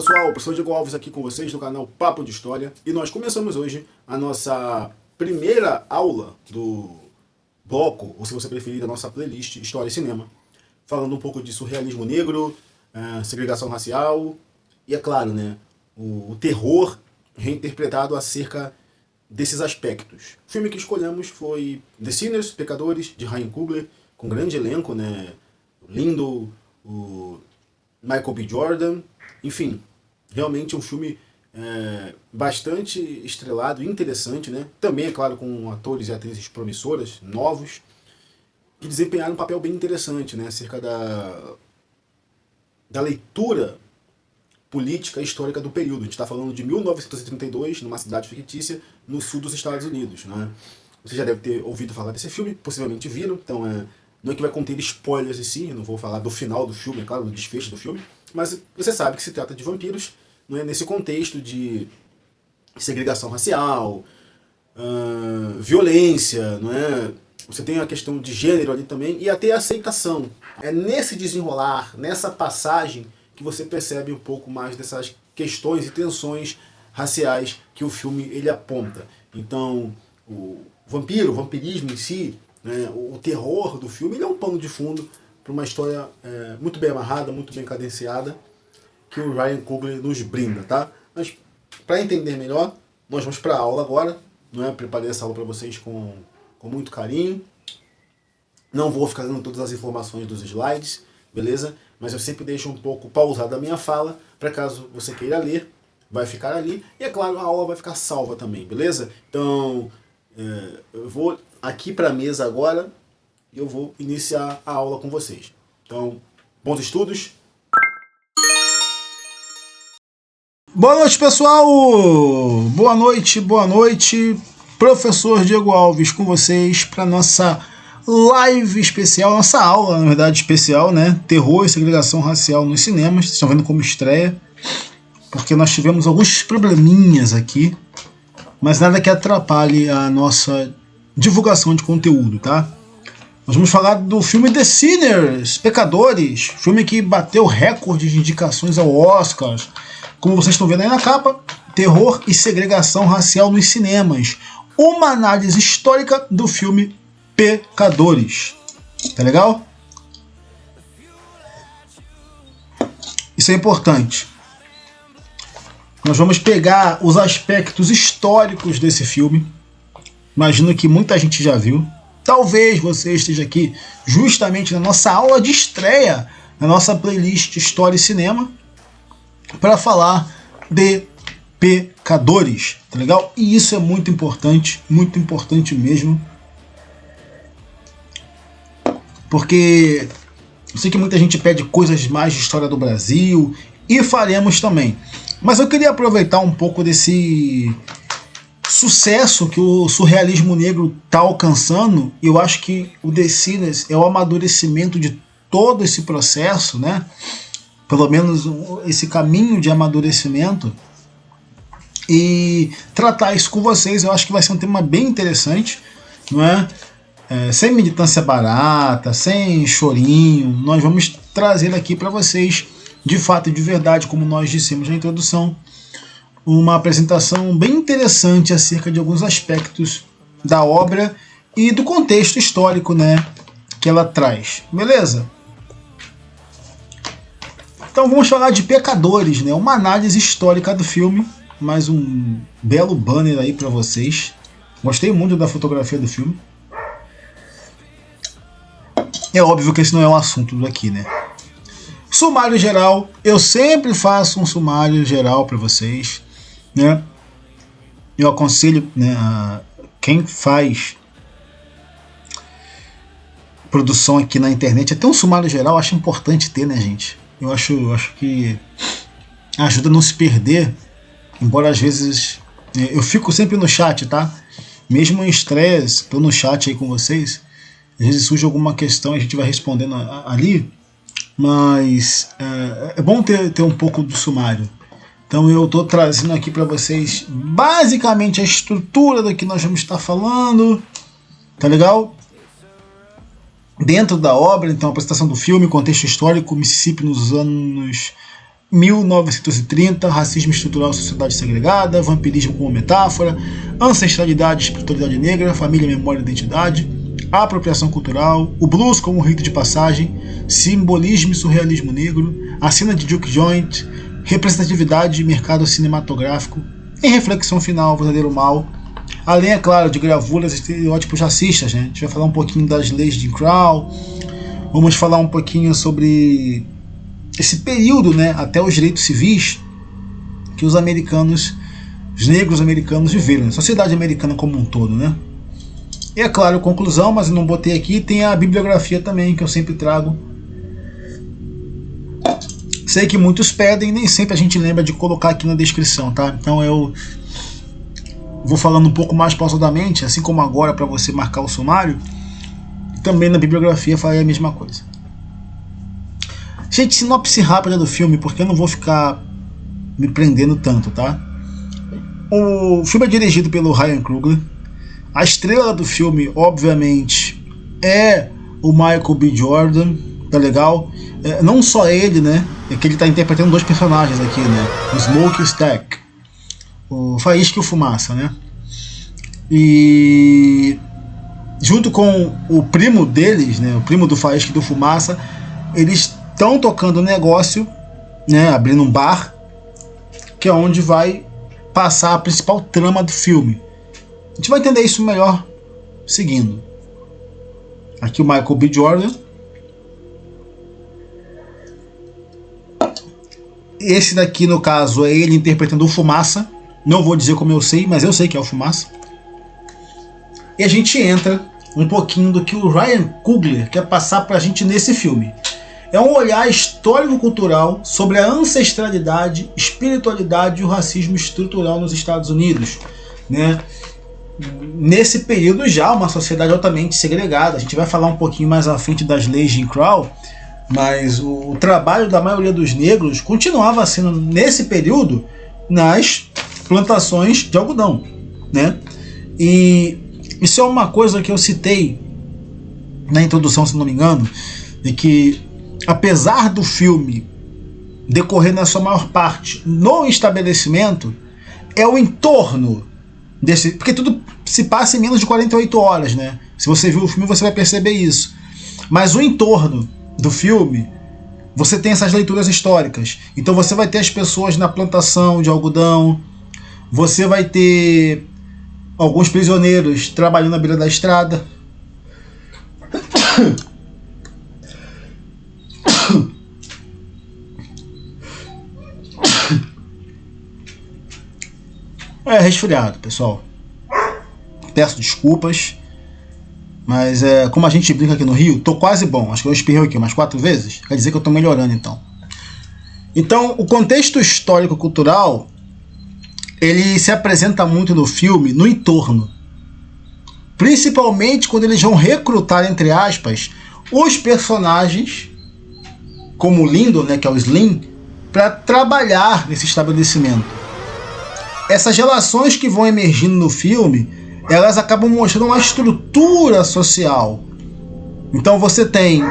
pessoal, o professor Diego Alves aqui com vocês no canal Papo de História, e nós começamos hoje a nossa primeira aula do bloco, ou se você preferir, da nossa playlist História e Cinema, falando um pouco de surrealismo negro, segregação racial e, é claro, né, o terror reinterpretado acerca desses aspectos. O filme que escolhemos foi The Sinners, Pecadores, de Ryan Coogler, com grande elenco, né, lindo, o Michael B. Jordan, enfim, realmente um filme bastante estrelado e interessante, né? Também, é claro, com atores e atrizes promissoras, novos, que desempenharam um papel bem interessante, né? Acerca da leitura política e histórica do período. A gente está falando de 1932, numa cidade fictícia, no sul dos Estados Unidos, né? Você já deve ter ouvido falar desse filme, possivelmente viram, então não é que vai conter spoilers em si, eu não vou falar do final do filme, é claro, do desfecho do filme, mas você sabe que se trata de vampiros, não é, nesse contexto de segregação racial, violência, não é? Você tem a questão de gênero ali também, e até a aceitação. É nesse desenrolar, nessa passagem, que você percebe um pouco mais dessas questões e tensões raciais que o filme ele aponta. Então, o vampirismo em si, né, o terror do filme, ele é um pano de fundo para uma história muito bem amarrada, muito bem cadenciada, que o Ryan Coogler nos brinda, tá? Mas, para entender melhor, nós vamos para a aula agora, não é? Preparei essa aula para vocês com muito carinho. Não vou ficar dando todas as informações dos slides, beleza? Mas eu sempre deixo um pouco pausada a minha fala, para caso você queira ler, vai ficar ali. E é claro, a aula vai ficar salva também, beleza? Então, eu vou aqui para a mesa agora e eu vou iniciar a aula com vocês. Então, bons estudos. Boa noite, pessoal! Boa noite. Professor Diego Alves com vocês para nossa live especial, nossa aula, na verdade, especial, né? Terror e segregação racial nos cinemas. Vocês estão vendo como estreia, porque nós tivemos alguns probleminhas aqui, mas nada que atrapalhe a nossa divulgação de conteúdo, tá? Nós vamos falar do filme The Sinners, Pecadores, filme que bateu recorde de indicações ao Oscar. Como vocês estão vendo aí na capa, terror e segregação racial nos cinemas. Uma análise histórica do filme Pecadores. Tá legal? Isso é importante. Nós vamos pegar os aspectos históricos desse filme. Imagino que muita gente já viu. Talvez você esteja aqui justamente na nossa aula de estreia, na nossa playlist História e Cinema, para falar de Pecadores, tá legal? E isso é muito importante mesmo, porque eu sei que muita gente pede coisas mais de história do Brasil, e faremos também, mas eu queria aproveitar um pouco desse sucesso que o surrealismo negro está alcançando. Eu acho que o The Sinners é o amadurecimento de todo esse processo, né? Pelo menos esse caminho de amadurecimento, e tratar isso com vocês. Eu acho que vai ser um tema bem interessante, não é? Sem militância barata, sem chorinho. Nós vamos trazer aqui para vocês, de fato e de verdade, como nós dissemos na introdução, uma apresentação bem interessante acerca de alguns aspectos da obra e do contexto histórico, né, que ela traz. Beleza? Então vamos falar de Pecadores, né? Uma análise histórica do filme. Mais um belo banner aí para vocês. Gostei muito da fotografia do filme. É óbvio que esse não é o assunto daqui, né? Sumário geral. Eu sempre faço um sumário geral para vocês, né? Eu aconselho, né, a quem faz produção aqui na internet, até um sumário geral, acho importante ter, né, gente? Eu acho que ajuda a não se perder, embora às vezes eu fico sempre no chat, tá? Mesmo em estresse, tô no chat aí com vocês, às vezes surge alguma questão, a gente vai respondendo ali, mas é bom ter um pouco do sumário. Então eu tô trazendo aqui para vocês basicamente a estrutura do que nós vamos estar falando, tá legal? Dentro da obra, então, a apresentação do filme, contexto histórico, Mississippi nos anos 1930, racismo estrutural e sociedade segregada, vampirismo como metáfora, ancestralidade e espiritualidade negra, família, memória e identidade, apropriação cultural, o blues como rito de passagem, simbolismo e surrealismo negro, a cena de juke joint, representatividade e mercado cinematográfico, em reflexão final, verdadeiro mal, além, é claro, de gravuras e estereótipos racistas, né? A gente vai falar um pouquinho das leis de Jim Crow, vamos falar um pouquinho sobre esse período, né, até os direitos civis que os americanos, os negros americanos viveram, a sociedade americana como um todo, né? E é claro, conclusão, mas eu não botei aqui, tem a bibliografia também, que eu sempre trago. Sei que muitos pedem, nem sempre a gente lembra de colocar aqui na descrição, tá? Então eu vou falando um pouco mais pausadamente, assim como agora para você marcar o sumário, também na bibliografia farei a mesma coisa. Gente, sinopse rápida do filme, porque eu não vou ficar me prendendo tanto, tá? O filme é dirigido pelo Ryan Coogler. A estrela do filme, obviamente, é o Michael B. Jordan, tá legal? Não só ele, né? É que ele tá interpretando dois personagens aqui, né? O Smoke e o Stack. O Faísca e o Fumaça, né? E junto com o primo deles, né? O primo do Faísca e do Fumaça, eles estão tocando um negócio, né? Abrindo um bar, que é onde vai passar a principal trama do filme. A gente vai entender isso melhor seguindo. Aqui o Michael B. Jordan. Esse daqui, no caso, é ele interpretando o Fumaça. Não vou dizer como eu sei, mas eu sei que é o Fumaça. E a gente entra um pouquinho do que o Ryan Coogler quer passar pra gente nesse filme. É um olhar histórico-cultural sobre a ancestralidade, espiritualidade e o racismo estrutural nos Estados Unidos, né? Nesse período já uma sociedade altamente segregada. A gente vai falar um pouquinho mais à frente das leis de Jim Crow, mas o trabalho da maioria dos negros continuava sendo nesse período nas plantações de algodão, né? E isso é uma coisa que eu citei na introdução, se não me engano, de que apesar do filme decorrer na sua maior parte no estabelecimento, é o entorno desse, porque tudo se passa em menos de 48 horas, né? Se você viu o filme, você vai perceber isso. Mas o entorno do filme, você tem essas leituras históricas. Então você vai ter as pessoas na plantação de algodão, você vai ter alguns prisioneiros trabalhando à beira da estrada. É resfriado, pessoal. Peço desculpas, mas como a gente brinca aqui no Rio, tô quase bom. Acho que eu espirrei aqui umas 4 vezes. Quer dizer que eu tô melhorando, então. Então, o contexto histórico-cultural, ele se apresenta muito no filme, no entorno. Principalmente quando eles vão recrutar, entre aspas, os personagens, como o Lyndon, né, que é o Slim, para trabalhar nesse estabelecimento. Essas relações que vão emergindo no filme, elas acabam mostrando uma estrutura social. Então você tem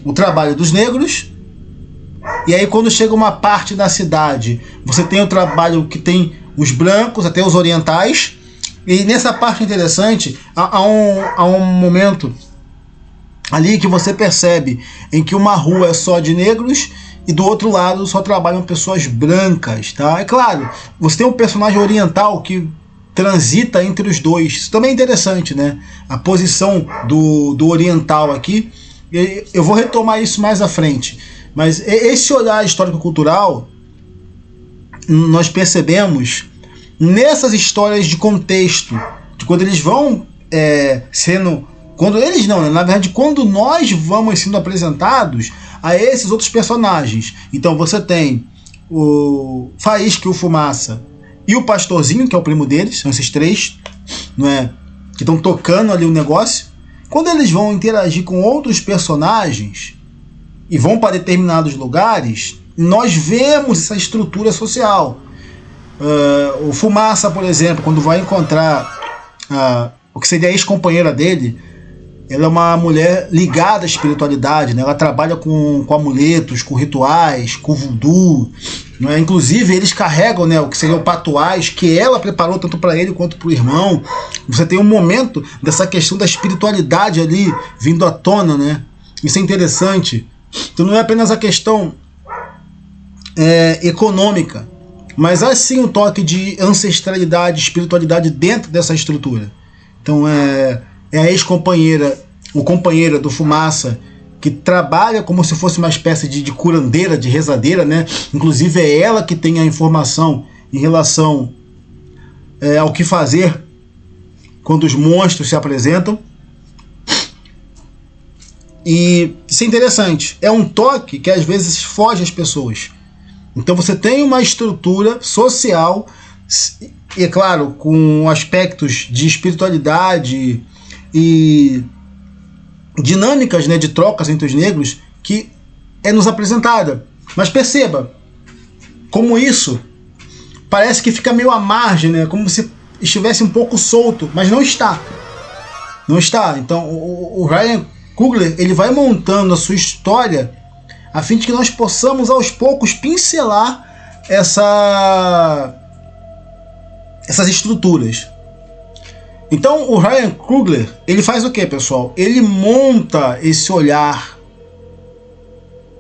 o trabalho dos negros, e aí quando chega uma parte da cidade, você tem o trabalho que tem os brancos, até os orientais, e nessa parte interessante, há um momento ali que você percebe em que uma rua é só de negros e do outro lado só trabalham pessoas brancas, tá? É claro, você tem um personagem oriental que transita entre os dois. Isso também é interessante, né? A posição do oriental aqui. Eu vou retomar isso mais à frente. Mas esse olhar histórico-cultural, nós percebemos nessas histórias de contexto, de quando eles vão sendo... Quando eles não, né? Na verdade, quando nós vamos sendo apresentados a esses outros personagens. Então você tem o Faísca e o Fumaça e o Pastorzinho, que é o primo deles, são esses três, não é, que estão tocando ali o negócio. Quando eles vão interagir com outros personagens e vão para determinados lugares, nós vemos essa estrutura social. O Fumaça, por exemplo, quando vai encontrar o que seria a ex-companheira dele, ela é uma mulher ligada à espiritualidade, né? Ela trabalha com amuletos, com rituais, com voodoo, né? Inclusive eles carregam, né, o que seriam patuais que ela preparou tanto para ele quanto para o irmão. Você tem um momento dessa questão da espiritualidade ali vindo à tona, né? Isso é interessante. Então não é apenas a questão econômica, mas há sim um toque de ancestralidade, espiritualidade dentro dessa estrutura. Então é a ex-companheira, ou companheira do Fumaça, que trabalha como se fosse uma espécie de curandeira, de rezadeira, né? Inclusive é ela que tem a informação em relação ao que fazer quando os monstros se apresentam. E isso é interessante. É um toque que às vezes foge às pessoas. Então você tem uma estrutura social, e é claro, com aspectos de espiritualidade e dinâmicas, né, de trocas entre os negros, que é nos apresentada. Mas perceba como isso parece que fica meio à margem, né, como se estivesse um pouco solto, mas não está. Não está. Então o Ryan Coogler, ele vai montando a sua história a fim de que nós possamos aos poucos pincelar essas estruturas. Então o Ryan Coogler, ele faz o que, pessoal? Ele monta esse olhar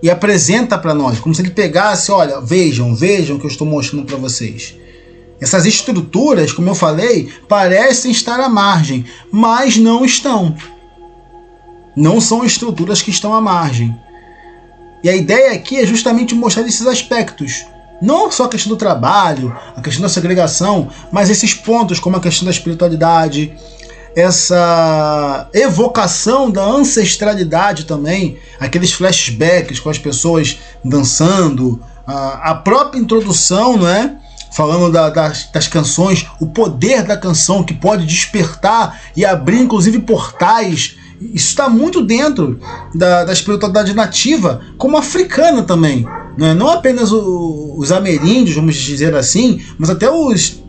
e apresenta para nós, como se ele pegasse, olha, vejam o que eu estou mostrando para vocês. Essas estruturas, como eu falei, parecem estar à margem, mas não estão. Não são estruturas que estão à margem. E a ideia aqui é justamente mostrar esses aspectos. Não só a questão do trabalho, a questão da segregação, mas esses pontos como a questão da espiritualidade, essa evocação da ancestralidade também, aqueles flashbacks com as pessoas dançando, a própria introdução, não é? Falando das canções, o poder da canção que pode despertar e abrir inclusive portais. Isso está muito dentro da espiritualidade nativa, como africana também, né? Não apenas os ameríndios, vamos dizer assim, mas até os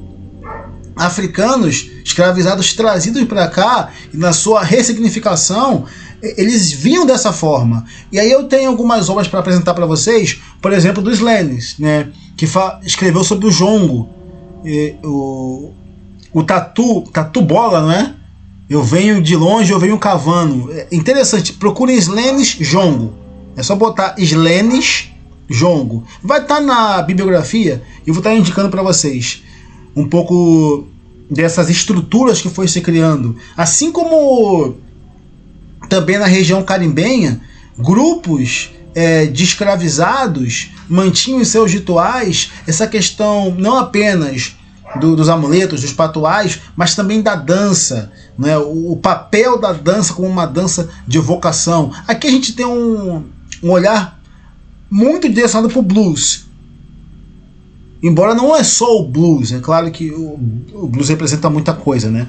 africanos escravizados trazidos para cá, e na sua ressignificação, eles vinham dessa forma. E aí eu tenho algumas obras para apresentar para vocês, por exemplo, do Slenes, né, que escreveu sobre o jongo, o tatu bola, não é? Eu venho de longe, eu venho cavando. É interessante, procurem Slenes jongo. É só botar Slenes jongo. Vai estar na bibliografia e eu vou estar indicando para vocês um pouco dessas estruturas que foi se criando. Assim como também na região carimbenha, grupos de escravizados mantinham em seus rituais essa questão não apenas dos amuletos, dos patuais, mas também da dança, né? O papel da dança como uma dança de evocação. Aqui a gente tem um olhar muito direcionado para o blues, embora não é só o blues. É claro que o blues representa muita coisa, né?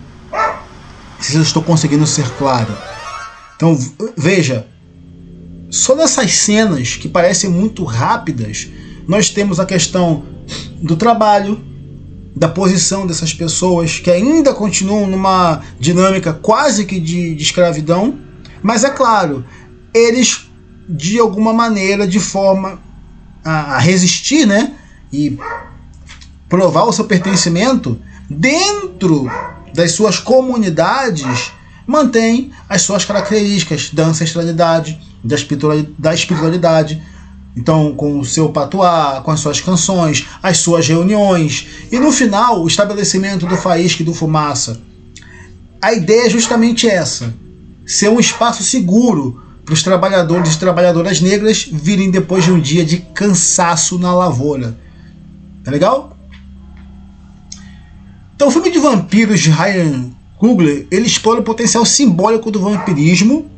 Se eu estou conseguindo ser claro. Então veja, só nessas cenas que parecem muito rápidas, nós temos a questão do trabalho, da posição dessas pessoas que ainda continuam numa dinâmica quase que de escravidão, mas é claro, eles de alguma maneira, de forma a resistir, né, e provar o seu pertencimento dentro das suas comunidades, mantém as suas características da ancestralidade, da espiritualidade. Então, com o seu patuá, com as suas canções, as suas reuniões, e no final, o estabelecimento do Faísca e do Fumaça. A ideia é justamente essa: ser um espaço seguro para os trabalhadores e trabalhadoras negras virem depois de um dia de cansaço na lavoura. Tá legal? Então, o filme de vampiros de Ryan Coogler, ele explora o potencial simbólico do vampirismo,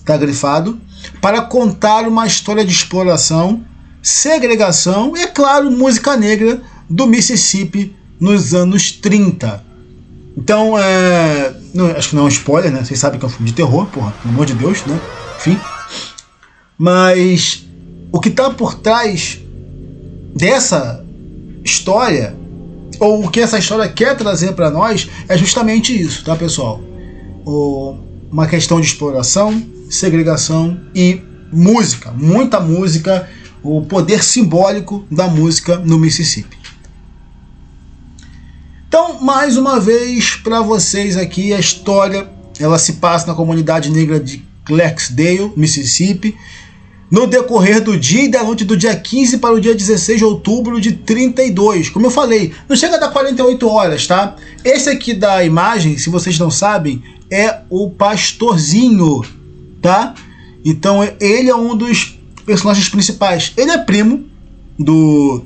tá grifado, para contar uma história de exploração, segregação e, é claro, música negra do Mississippi nos anos 30. Então, acho que não é um spoiler, né? Vocês sabem que é um filme de terror, porra, pelo amor de Deus, né? Enfim. Mas o que está por trás dessa história, ou o que essa história quer trazer para nós, é justamente isso, tá, pessoal? uma questão de exploração, segregação e música, muita música, o poder simbólico da música no Mississippi. Então, mais uma vez, para vocês aqui, a história ela se passa na comunidade negra de Clarksdale, Mississippi, no decorrer do dia e da noite do dia 15 para o dia 16 de outubro de 32. Como eu falei, não chega a dar 48 horas, tá? Esse aqui da imagem, se vocês não sabem, é o Pastorzinho, tá? Então ele é um dos personagens principais. Ele é primo do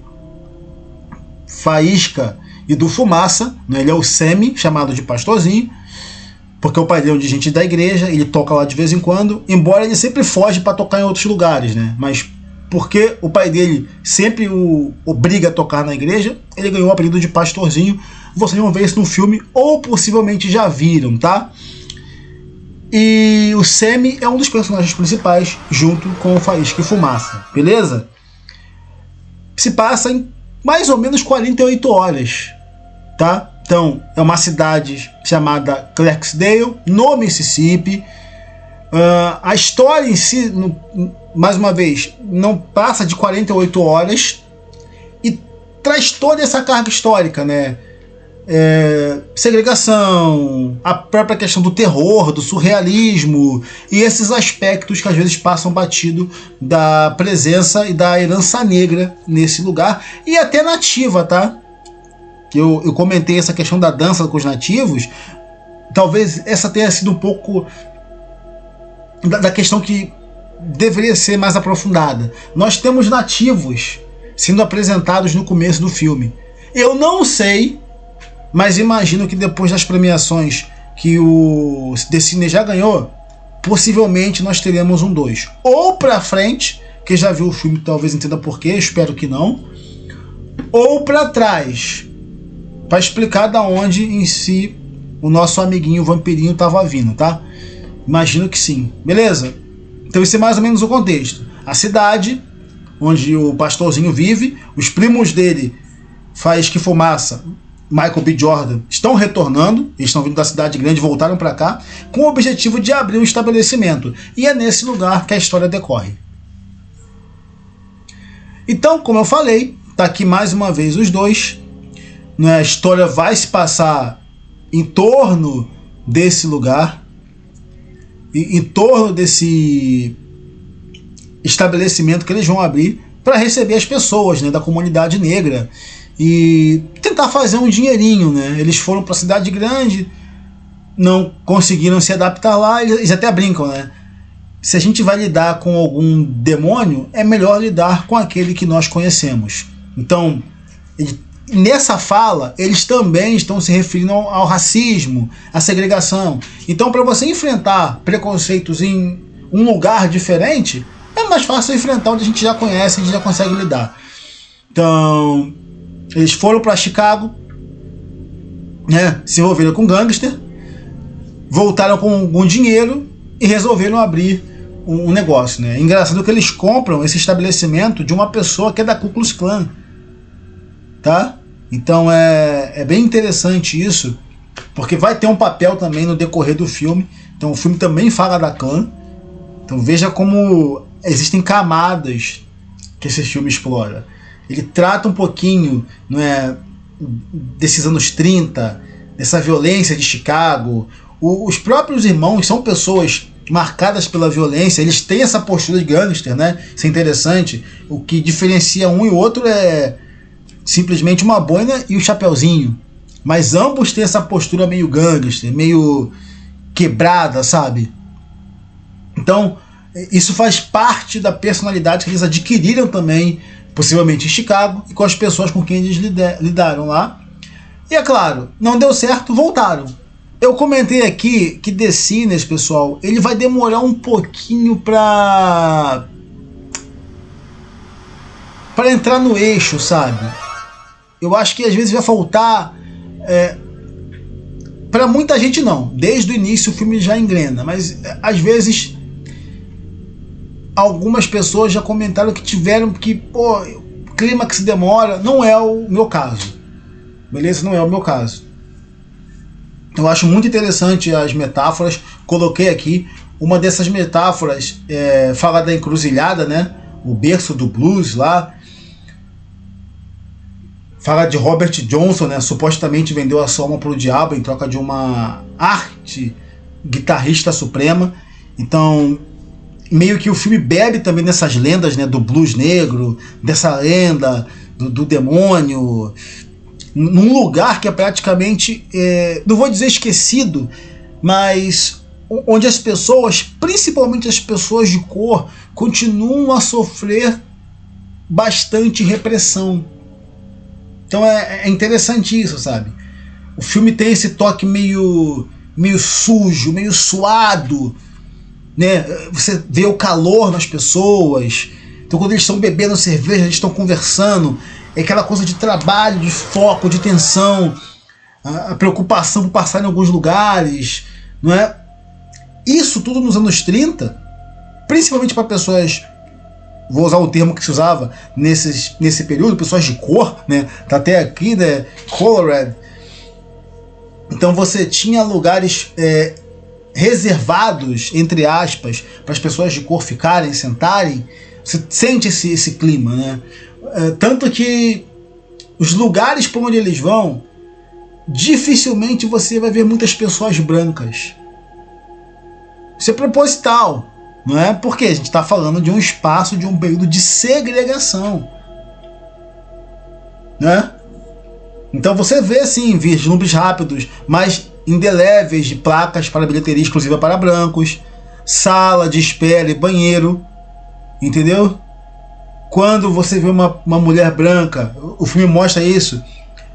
Faísca e do Fumaça, né? Ele é o Sammy, chamado de Pastorzinho, porque o pai dele é um dirigente da igreja, ele toca lá de vez em quando, embora ele sempre foge para tocar em outros lugares, né? Mas porque o pai dele sempre o obriga a tocar na igreja, ele ganhou o apelido de Pastorzinho. Vocês vão ver isso no filme, ou possivelmente já viram, tá? E o Sammy é um dos personagens principais, junto com o Faísca e Fumaça, beleza? Se passa em mais ou menos 48 horas, tá? Então, é uma cidade chamada Clarksdale, no Mississippi. A história em si, mais uma vez, não passa de 48 horas e traz toda essa carga histórica, né? Segregação, a própria questão do terror, do surrealismo e esses aspectos que às vezes passam batido da presença e da herança negra nesse lugar e até nativa, tá? Eu comentei essa questão da dança com os nativos, talvez essa tenha sido um pouco da questão que deveria ser mais aprofundada. Nós temos nativos sendo apresentados no começo do filme. Eu não sei, mas imagino que depois das premiações que o The Cine já ganhou, possivelmente nós teremos um 2. Ou pra frente, quem já viu o filme talvez entenda porquê, espero que não. Ou pra trás, para explicar da onde em si o nosso amiguinho vampirinho estava vindo, tá? Imagino que sim, beleza? Então esse é mais ou menos o contexto. A cidade onde o Pastorzinho vive, os primos dele, Faísca e Fumaça, Michael B. Jordan, estão retornando, eles estão vindo da cidade grande, voltaram para cá, com o objetivo de abrir um estabelecimento. E é nesse lugar que a história decorre. Então, como eu falei, tá aqui mais uma vez os dois. A história vai se passar em torno desse lugar, em torno desse estabelecimento que eles vão abrir para receber as pessoas, né, da comunidade negra e tentar fazer um dinheirinho, né? Eles foram para a cidade grande, não conseguiram se adaptar lá, eles até brincam, né? Se a gente vai lidar com algum demônio, é melhor lidar com aquele que nós conhecemos. Então, nessa fala, eles também estão se referindo ao racismo, à segregação. Então, para você enfrentar preconceitos em um lugar diferente, é mais fácil enfrentar onde a gente já conhece, a gente já consegue lidar. Então, eles foram para Chicago, né, se envolveram com gangster, voltaram com algum dinheiro e resolveram abrir um negócio, né? Engraçado que eles compram esse estabelecimento de uma pessoa que é da Ku Klux Klan, tá? Então é bem interessante isso, porque vai ter um papel também no decorrer do filme. Então o filme também fala da Klan. Então veja como existem camadas que esse filme explora. Ele trata um pouquinho, não é, desses anos 30, dessa violência de Chicago. Os próprios irmãos são pessoas marcadas pela violência, eles têm essa postura de gangster, né? Isso é interessante. O que diferencia um e o outro é simplesmente uma boina e o chapeuzinho, mas ambos têm essa postura meio gangster, meio quebrada, sabe? Então isso faz parte da personalidade que eles adquiriram também, possivelmente em Chicago, e com as pessoas com quem eles lidaram lá. E é claro, não deu certo, voltaram. Eu comentei aqui que The Sinners, pessoal, ele vai demorar um pouquinho para entrar no eixo, sabe? Eu acho que às vezes vai faltar, para muita gente não, desde o início o filme já engrena, mas às vezes algumas pessoas já comentaram que tiveram que, pô, o clímax demora. Não é o meu caso, beleza? Não é o meu caso. Eu acho muito interessante as metáforas, coloquei aqui. Uma dessas metáforas fala da encruzilhada, né? O berço do blues lá. Fala de Robert Johnson, né? Supostamente vendeu a sua alma para o diabo em troca de uma arte guitarrista suprema. Então, meio que o filme bebe também nessas lendas, né? Do blues negro, dessa lenda do demônio, num lugar que é praticamente, não vou dizer esquecido, mas onde as pessoas, principalmente as pessoas de cor, continuam a sofrer bastante repressão. Então é interessante isso, sabe? O filme tem esse toque meio sujo, meio suado, né? Você vê o calor nas pessoas. Então quando eles estão bebendo cerveja, eles estão conversando, é aquela coisa de trabalho, de foco, de tensão, a preocupação por passar em alguns lugares, não é? Isso tudo nos anos 30, principalmente para pessoas, vou usar o termo que se usava nesse período, pessoas de cor, né? Tá até aqui, né? Colored. Então você tinha lugares reservados, entre aspas, para as pessoas de cor ficarem, sentarem. Você sente esse clima, né? Tanto que os lugares por onde eles vão, dificilmente você vai ver muitas pessoas brancas. Isso é proposital, não é? Porque a gente está falando de um espaço, de um período de segregação, né? Então você vê assim vislumbres rápidos, mas indeléveis de placas para bilheteria exclusiva para brancos, sala de espera e banheiro, entendeu? Quando você vê uma mulher branca, o filme mostra isso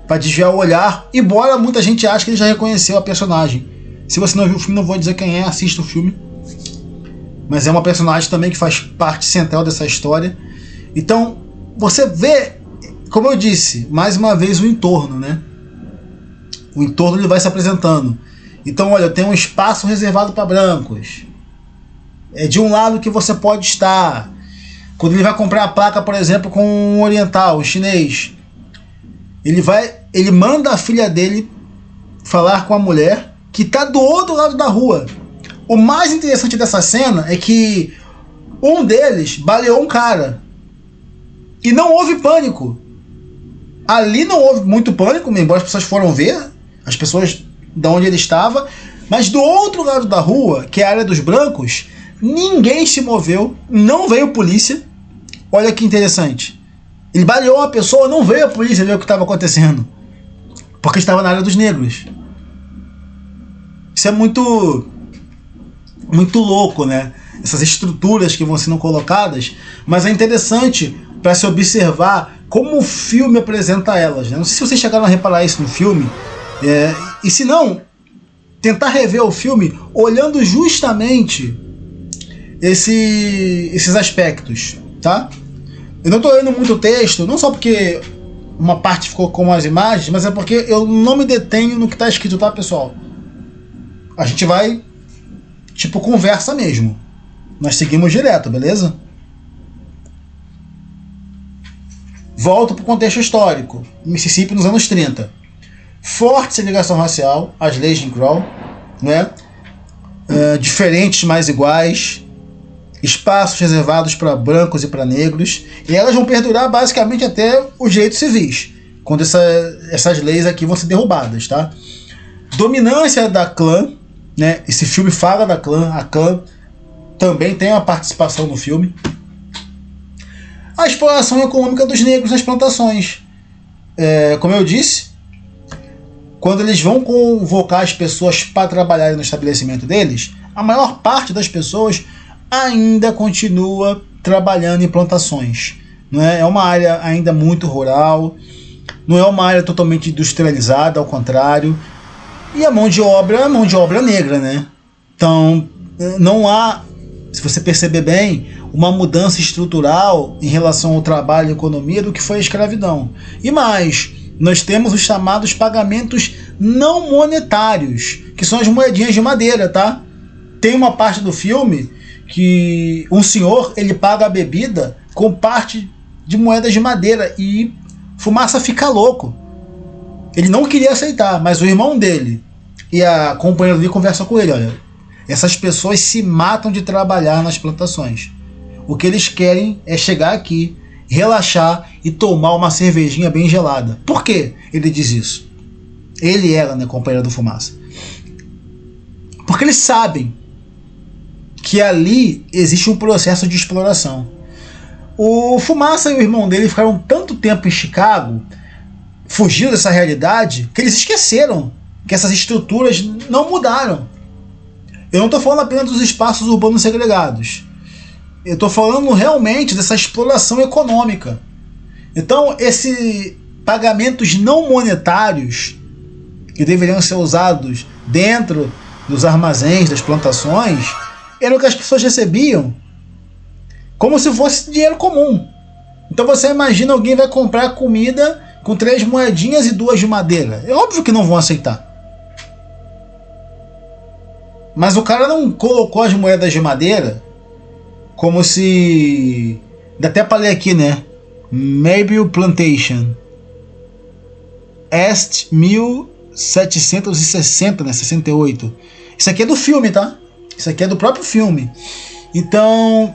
para desviar o olhar, embora muita gente ache que ele já reconheceu a personagem. Se você não viu o filme, não vou dizer quem é, assista o filme. Mas é uma personagem também que faz parte central dessa história. Então, você vê, como eu disse, mais uma vez o entorno, né? O entorno ele vai se apresentando. Então, olha, tem um espaço reservado para brancos. É de um lado que você pode estar. Quando ele vai comprar a placa, por exemplo, com um oriental, um chinês, ele manda a filha dele falar com a mulher que está do outro lado da rua. O mais interessante dessa cena é que um deles baleou um cara. E não houve pânico. Ali não houve muito pânico, embora as pessoas foram ver, as pessoas de onde ele estava. Mas do outro lado da rua, que é a área dos brancos, ninguém se moveu, não veio polícia. Olha que interessante. Ele baleou uma pessoa, não veio a polícia ver o que estava acontecendo. Porque estava na área dos negros. Isso é muito louco, né? Essas estruturas que vão sendo colocadas, mas é interessante para se observar como o filme apresenta elas, né? Não sei se vocês chegaram a reparar isso no filme, e se não, tentar rever o filme olhando justamente esses aspectos, tá? Eu não estou lendo muito texto, não só porque uma parte ficou com as imagens, mas é porque eu não me detenho no que está escrito, tá, pessoal? A gente vai, tipo, conversa mesmo. Nós seguimos direto, beleza? Volto para o contexto histórico. Mississippi nos anos 30. Forte segregação racial, as leis de Jim Crow, né? Diferentes, mas iguais. Espaços reservados para brancos e para negros. E elas vão perdurar basicamente até os direitos civis, quando essas leis aqui vão ser derrubadas, tá? Dominância da clã, né? Esse filme fala da clã, a clã também tem uma participação no filme. A exploração econômica dos negros nas plantações. Como eu disse, quando eles vão convocar as pessoas para trabalharem no estabelecimento deles, a maior parte das pessoas ainda continua trabalhando em plantações. Não é? É uma área ainda muito rural, não é uma área totalmente industrializada, ao contrário. E a mão de obra é mão de obra negra, né? Então, não há, se você perceber bem, uma mudança estrutural em relação ao trabalho e economia do que foi a escravidão. E mais, nós temos os chamados pagamentos não monetários, que são as moedinhas de madeira, tá? Tem uma parte do filme que um senhor, ele paga a bebida com parte de moedas de madeira e Fumaça fica louco. Ele não queria aceitar, mas o irmão dele, E a companheira dele conversa com ele, olha, essas pessoas se matam de trabalhar nas plantações. O que eles querem é chegar aqui, relaxar e tomar uma cervejinha bem gelada. Por que ele diz isso? Ele e ela, né, companheira do Fumaça. Porque eles sabem que ali existe um processo de exploração. O Fumaça e o irmão dele ficaram tanto tempo em Chicago, fugindo dessa realidade, que eles esqueceram que essas estruturas não mudaram. Eu não estou falando apenas dos espaços urbanos segregados. Eu estou falando realmente dessa exploração econômica. Então, esses pagamentos não monetários que deveriam ser usados dentro dos armazéns, das plantações, eram o que as pessoas recebiam como se fosse dinheiro comum. Então você imagina, alguém vai comprar comida com 3 moedinhas e 2 de madeira. É óbvio que não vão aceitar. Mas o cara não colocou as moedas de madeira como se... Dá até para ler aqui, né? Maybe Plantation. Est 1760, né? 68. Isso aqui é do filme, tá? Isso aqui é do próprio filme. Então,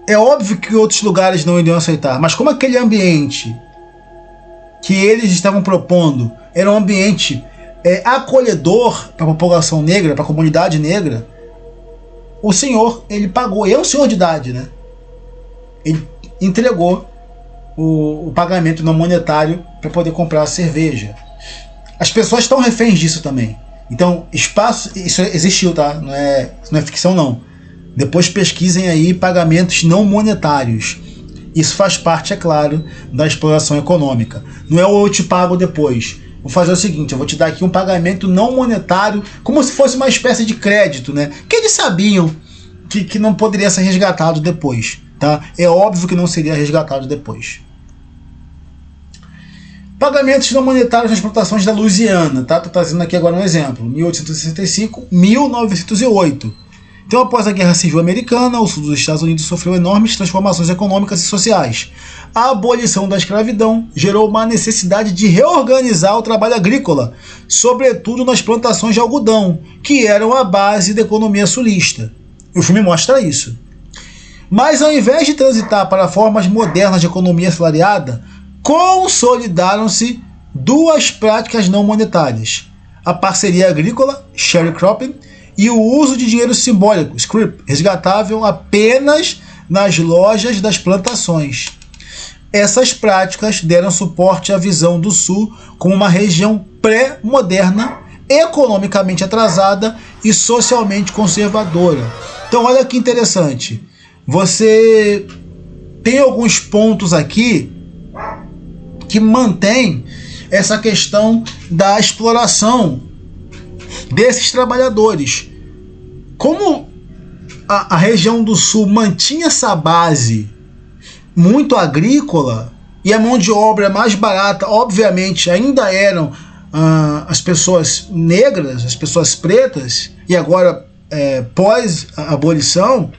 é óbvio que outros lugares não iriam aceitar. Mas como aquele ambiente que eles estavam propondo era um ambiente acolhedor para a população negra, para a comunidade negra, o senhor, ele pagou. E é um senhor de idade, né? Ele entregou o pagamento não monetário para poder comprar a cerveja. As pessoas estão reféns disso também. Então, espaço, isso existiu, tá? Não é ficção, não. Depois pesquisem aí pagamentos não monetários. Isso faz parte, é claro, da exploração econômica. Não é o eu te pago depois. Vou fazer o seguinte, eu vou te dar aqui um pagamento não monetário, como se fosse uma espécie de crédito, né? Que eles sabiam que não poderia ser resgatado depois, tá? É óbvio que não seria resgatado depois. Pagamentos não monetários nas plantações da Louisiana, tá? Tô trazendo aqui agora um exemplo. 1865, 1908. Então, após a Guerra Civil Americana, o sul dos Estados Unidos sofreu enormes transformações econômicas e sociais. A abolição da escravidão gerou uma necessidade de reorganizar o trabalho agrícola, sobretudo nas plantações de algodão, que eram a base da economia sulista. O filme mostra isso. Mas, ao invés de transitar para formas modernas de economia assalariada, consolidaram-se 2 práticas não monetárias: a parceria agrícola, sharecropping, e o uso de dinheiro simbólico, scrip, resgatável apenas nas lojas das plantações. Essas práticas deram suporte à visão do Sul como uma região pré-moderna, economicamente atrasada e socialmente conservadora. Então olha que interessante, você tem alguns pontos aqui que mantém essa questão da exploração desses trabalhadores. Como a região do Sul mantinha essa base muito agrícola e a mão de obra mais barata, obviamente, ainda eram as pessoas negras, as pessoas pretas, e agora pós a abolição,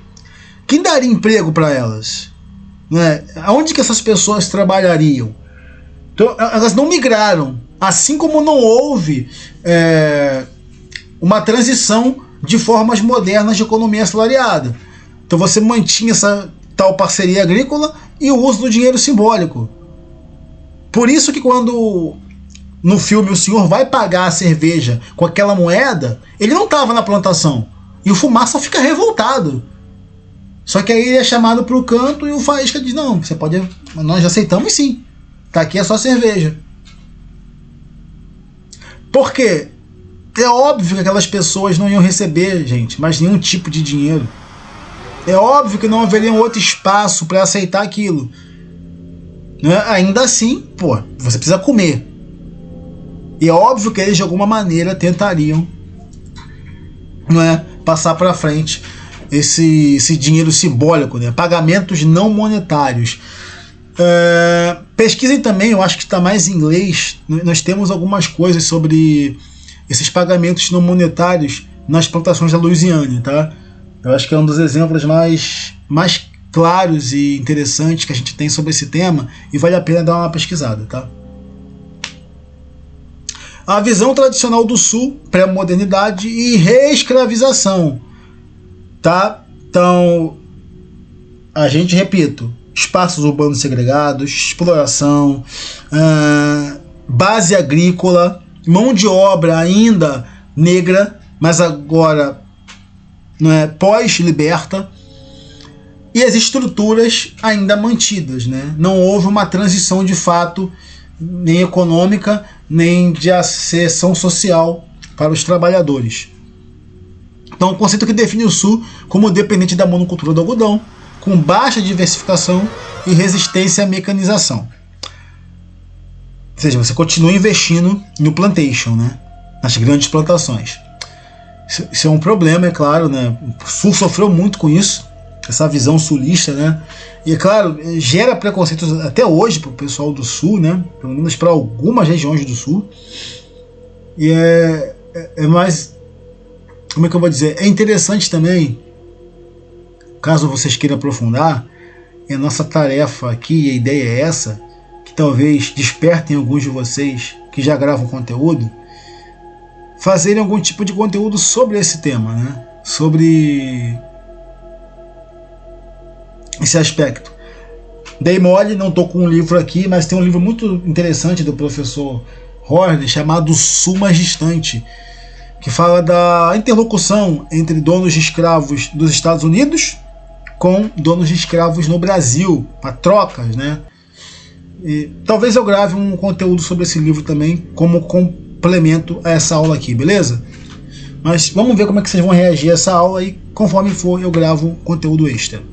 quem daria emprego para elas? Né? Aonde que essas pessoas trabalhariam? Então, elas não migraram, assim como não houve uma transição de formas modernas de economia assalariada. Então você mantinha essa tal parceria agrícola e o uso do dinheiro simbólico. Por isso que quando no filme o senhor vai pagar a cerveja com aquela moeda, ele não estava na plantação. E o Fumaça fica revoltado. Só que aí ele é chamado para o canto e o Faísca diz: não, você pode, nós aceitamos sim. Tá aqui é só cerveja. Por quê? É óbvio que aquelas pessoas não iam receber, gente, mais nenhum tipo de dinheiro. É óbvio que não haveria um outro espaço para aceitar aquilo. Né? Ainda assim, pô, você precisa comer. E é óbvio que eles de alguma maneira tentariam, né, passar para frente esse dinheiro simbólico, né? Pagamentos não monetários. Pesquisem também, eu acho que está mais em inglês. Nós temos algumas coisas sobre esses pagamentos não monetários nas plantações da Louisiana, tá? Eu acho que é um dos exemplos mais claros e interessantes que a gente tem sobre esse tema e vale a pena dar uma pesquisada, tá? a visão tradicional do Sul, pré-modernidade e reescravização, tá? Então, a gente, repito, espaços urbanos segregados, exploração, base agrícola, mão de obra ainda negra, mas agora pós-liberta, e as estruturas ainda mantidas, né? Não houve uma transição de fato, nem econômica, nem de ascensão social para os trabalhadores. Então, o conceito que define o Sul como dependente da monocultura do algodão, com baixa diversificação e resistência à mecanização. Ou seja, você continua investindo no plantation, né? Nas grandes plantações. Isso é um problema, é claro, né? O Sul sofreu muito com isso, essa visão sulista, né? E é claro, gera preconceitos até hoje para o pessoal do Sul, né? Pelo menos para algumas regiões do Sul. E é mais... Como é que eu vou dizer? É interessante também, caso vocês queiram aprofundar, a nossa tarefa aqui, a ideia é essa, que talvez despertem alguns de vocês que já gravam conteúdo, fazerem algum tipo de conteúdo sobre esse tema, né? Sobre esse aspecto. Dei mole, não estou com um livro aqui, mas tem um livro muito interessante do professor Horner chamado Sul Mais Distante, que fala da interlocução entre donos de escravos dos Estados Unidos com donos de escravos no Brasil, para trocas, né? E talvez eu grave um conteúdo sobre esse livro também, como complemento a essa aula aqui, beleza? Mas vamos ver como é que vocês vão reagir a essa aula e conforme for eu gravo conteúdo extra.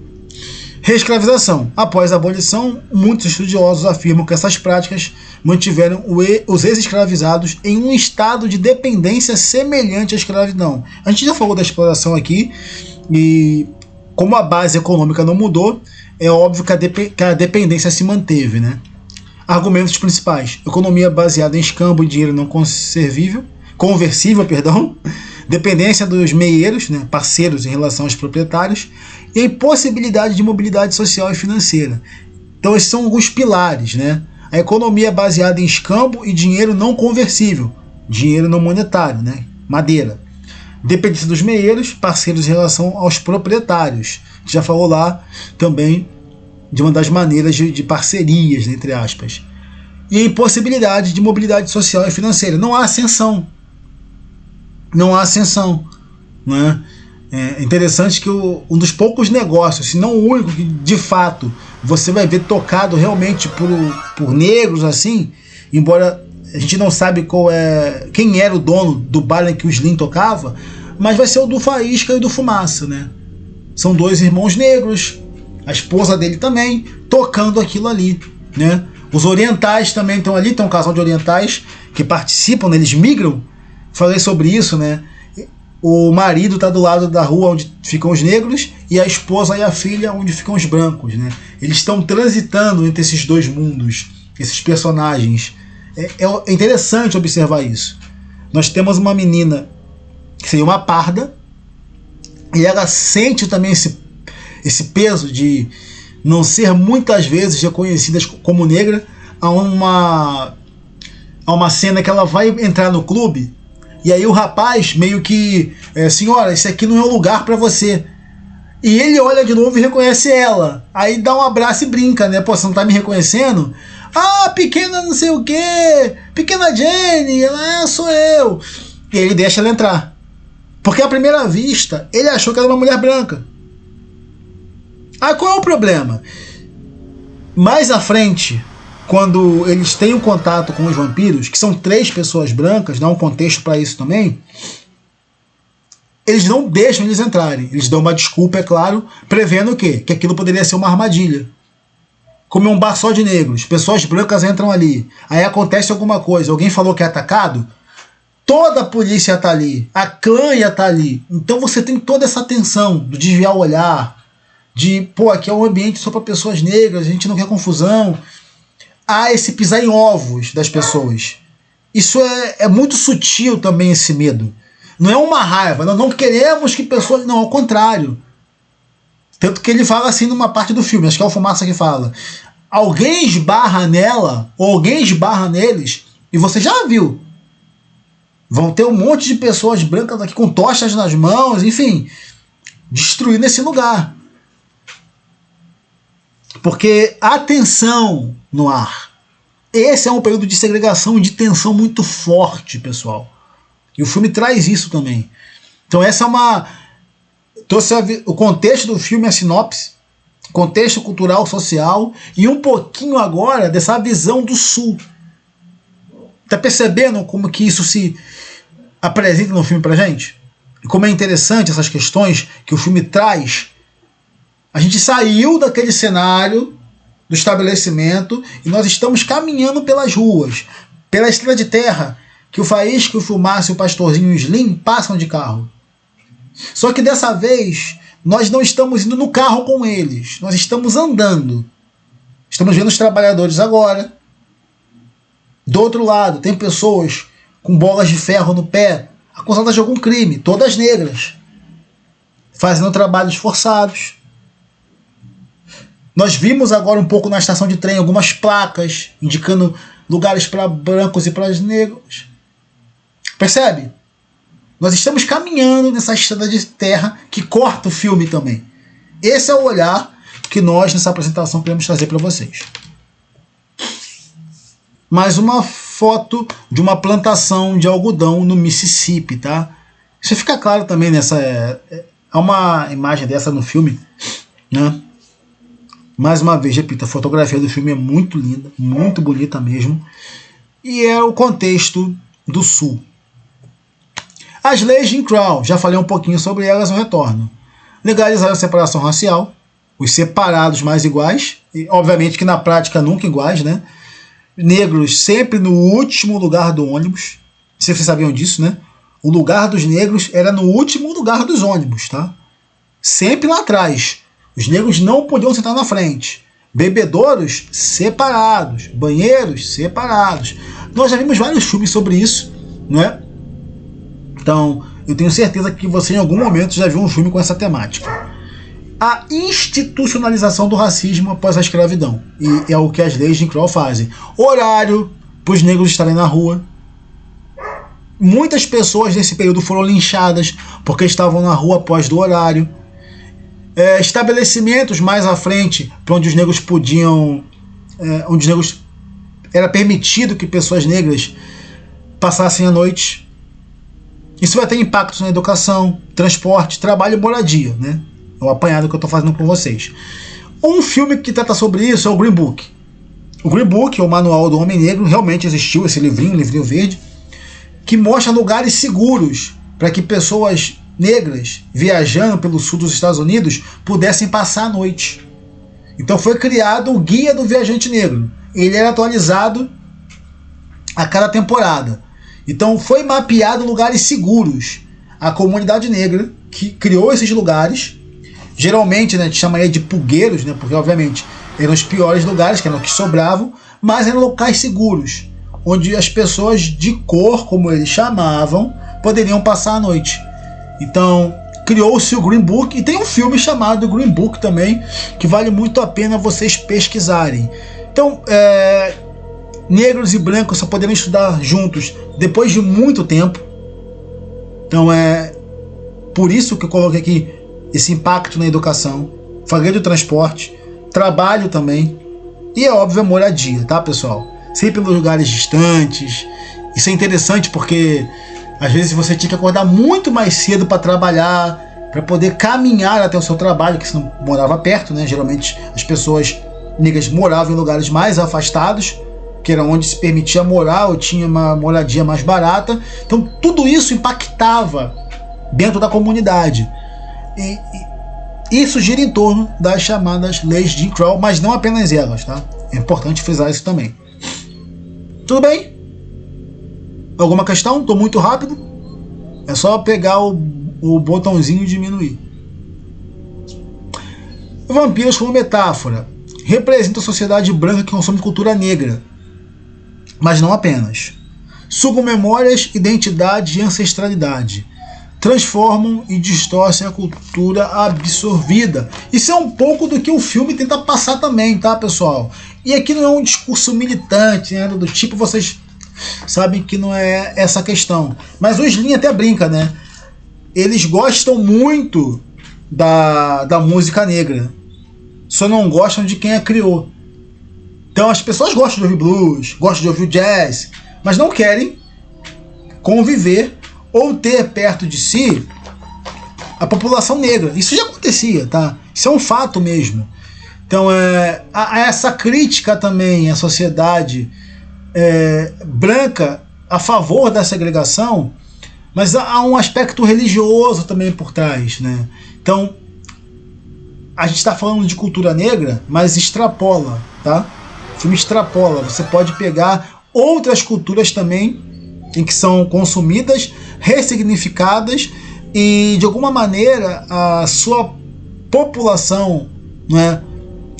Reescravização. Após a abolição, muitos estudiosos afirmam que essas práticas mantiveram os ex-escravizados em um estado de dependência semelhante à escravidão. A gente já falou da exploração aqui, e como a base econômica não mudou, é óbvio que a dependência se manteve, né? Argumentos principais: economia baseada em escambo e dinheiro não conversível, dependência dos meieiros, né, parceiros em relação aos proprietários, e a impossibilidade de mobilidade social e financeira. Então esses são alguns pilares, né? A economia baseada em escambo e dinheiro não conversível, dinheiro não monetário, né? Madeira. Dependência dos meieiros, parceiros em relação aos proprietários. A gente já falou lá também de uma das maneiras de parcerias, entre aspas. E a impossibilidade de mobilidade social e financeira. Não há ascensão. Não há ascensão, né? É interessante que um dos poucos negócios, se não o único, que de fato você vai ver tocado realmente por negros, assim, embora a gente não sabe quem era o dono do bar em que o Slim tocava, mas vai ser o do Faísca e do Fumaça, né? São dois irmãos negros, a esposa dele também, tocando aquilo ali, né? Os orientais também estão ali, tem um casal de orientais que participam, né? Eles migram. Falei sobre isso, né? O marido está do lado da rua onde ficam os negros e a esposa e a filha onde ficam os brancos, né? Eles estão transitando entre esses dois mundos, esses personagens. É interessante observar isso. Nós temos uma menina que seria uma parda e ela sente também esse peso de não ser muitas vezes reconhecida como negra. Há uma cena que ela vai entrar no clube. E aí o rapaz meio que, senhora, esse aqui não é um lugar pra você. E ele olha de novo e reconhece ela. Aí dá um abraço e brinca, né? Pô, você não tá me reconhecendo? Ah, pequena não sei o quê. Pequena Jenny, ela sou eu. E ele deixa ela entrar. Porque à primeira vista, ele achou que era uma mulher branca. Ah, qual é o problema? Mais à frente, quando eles têm um contato com os vampiros, que são 3 pessoas brancas, dá um contexto para isso também, eles não deixam eles entrarem. Eles dão uma desculpa, é claro, prevendo o quê? Que aquilo poderia ser uma armadilha. Como é um bar só de negros, pessoas brancas entram ali, aí acontece alguma coisa, alguém falou que é atacado, toda a polícia está ali, a clã ia estar ali. Então você tem toda essa tensão do desviar o olhar, de, pô, aqui é um ambiente só para pessoas negras, a gente não quer confusão. Há esse pisar em ovos das pessoas. Isso é muito sutil também, esse medo. Não é uma raiva, nós não queremos que pessoas... Não, ao contrário. Tanto que ele fala assim numa parte do filme, acho que é o Fumaça que fala. Alguém esbarra nela, ou alguém esbarra neles, e você já viu Vão ter um monte de pessoas brancas aqui com tochas nas mãos, enfim, destruindo esse lugar. Porque há tensão no ar. Esse é um período de segregação e de tensão muito forte, pessoal. E o filme traz isso também. Então essa é uma... trouxe o contexto do filme, a sinopse, contexto cultural, social, e um pouquinho agora dessa visão do Sul. Tá percebendo como que isso se apresenta no filme pra gente? E como é interessante essas questões que o filme traz. A gente saiu daquele cenário do estabelecimento e nós estamos caminhando pelas ruas, pela estrada de terra que o Faísca, o Fumaça, o Pastorzinho e o Slim passam de carro. Só que dessa vez nós não estamos indo no carro com eles, nós estamos andando. Estamos vendo os trabalhadores agora. Do outro lado tem pessoas com bolas de ferro no pé, acusadas de algum crime, todas negras, fazendo trabalhos forçados. Nós vimos agora um pouco na estação de trem algumas placas indicando lugares para brancos e para negros. Percebe? Nós estamos caminhando nessa estrada de terra que corta o filme também. Esse é o olhar que nós nessa apresentação queremos trazer para vocês. Mais uma foto de uma plantação de algodão no Mississippi, tá? Isso fica claro também nessa... Há uma imagem dessa no filme, né? Mais uma vez, repito, a fotografia do filme é muito linda, muito bonita mesmo. E é o contexto do Sul. As leis de Jim Crow, já falei um pouquinho sobre elas no retorno. Legalizaram a separação racial, os separados mais iguais, e obviamente que na prática nunca iguais, né? Negros sempre no último lugar do ônibus. Vocês sabiam disso, né? O lugar dos negros era no último lugar dos ônibus, tá? Sempre lá atrás. Os negros não podiam sentar na frente. Bebedouros separados, banheiros separados. Nós já vimos vários filmes sobre isso, não é? Então, eu tenho certeza que você em algum momento já viu um filme com essa temática. A institucionalização do racismo após a escravidão. E é o que as leis de Jim Crow fazem. Horário para os negros estarem na rua. Muitas pessoas nesse período foram linchadas porque estavam na rua após do horário. Estabelecimentos mais à frente para onde os negros podiam... onde os negros... era permitido que pessoas negras passassem a noite. Isso vai ter impactos na educação, transporte, trabalho e moradia, né? É o apanhado que eu estou fazendo com vocês. Um filme que trata sobre isso é o Green Book. O Green Book, o Manual do Homem Negro, realmente existiu, esse livrinho verde, que mostra lugares seguros para que pessoas negras viajando pelo sul dos Estados Unidos pudessem passar a noite. Então foi criado o Guia do Viajante Negro. Ele era atualizado a cada temporada. Então foi mapeado lugares seguros. A comunidade negra que criou esses lugares, geralmente, né, a gente chamaria de pulgueiros, né, porque obviamente eram os piores lugares, que eram os que sobravam, mas eram locais seguros, onde as pessoas de cor, como eles chamavam, poderiam passar a noite. Então criou-se o Green Book, e tem um filme chamado Green Book também, que vale muito a pena vocês pesquisarem. Então, negros e brancos só poderiam estudar juntos depois de muito tempo. Então é por isso que eu coloquei aqui esse impacto na educação. Falei do transporte, trabalho também, e é óbvio a moradia, tá, pessoal? Sempre em lugares distantes. Isso é interessante porque às vezes você tinha que acordar muito mais cedo para trabalhar, para poder caminhar até o seu trabalho, que você não morava perto, né? Geralmente as pessoas negras moravam em lugares mais afastados, que era onde se permitia morar ou tinha uma moradia mais barata. Então tudo isso impactava dentro da comunidade. E isso gira em torno das chamadas leis de Jim Crow, mas não apenas elas, tá? É importante frisar isso também. Tudo bem? Alguma questão? Estou muito rápido? É só pegar o botãozinho e diminuir. Vampiros como metáfora representa a sociedade branca que consome cultura negra, mas não apenas. Sugam memórias, identidade e ancestralidade. Transformam e distorcem a cultura absorvida. Isso é um pouco do que o filme tenta passar também, tá, pessoal? E aqui não é um discurso militante, né, do tipo vocês sabem que não é essa questão. Mas o Slim até brinca, né? Eles gostam muito da música negra, só não gostam de quem a criou. Então as pessoas gostam de ouvir blues, gostam de ouvir jazz, mas não querem conviver ou ter perto de si a população negra. Isso já acontecia, tá? Isso é um fato mesmo. Então há essa crítica também à sociedade branca a favor da segregação, mas há um aspecto religioso também por trás, né? Então a gente está falando de cultura negra, mas extrapola, tá? O filme extrapola. Você pode pegar outras culturas também em que são consumidas, ressignificadas, e de alguma maneira a sua população, né,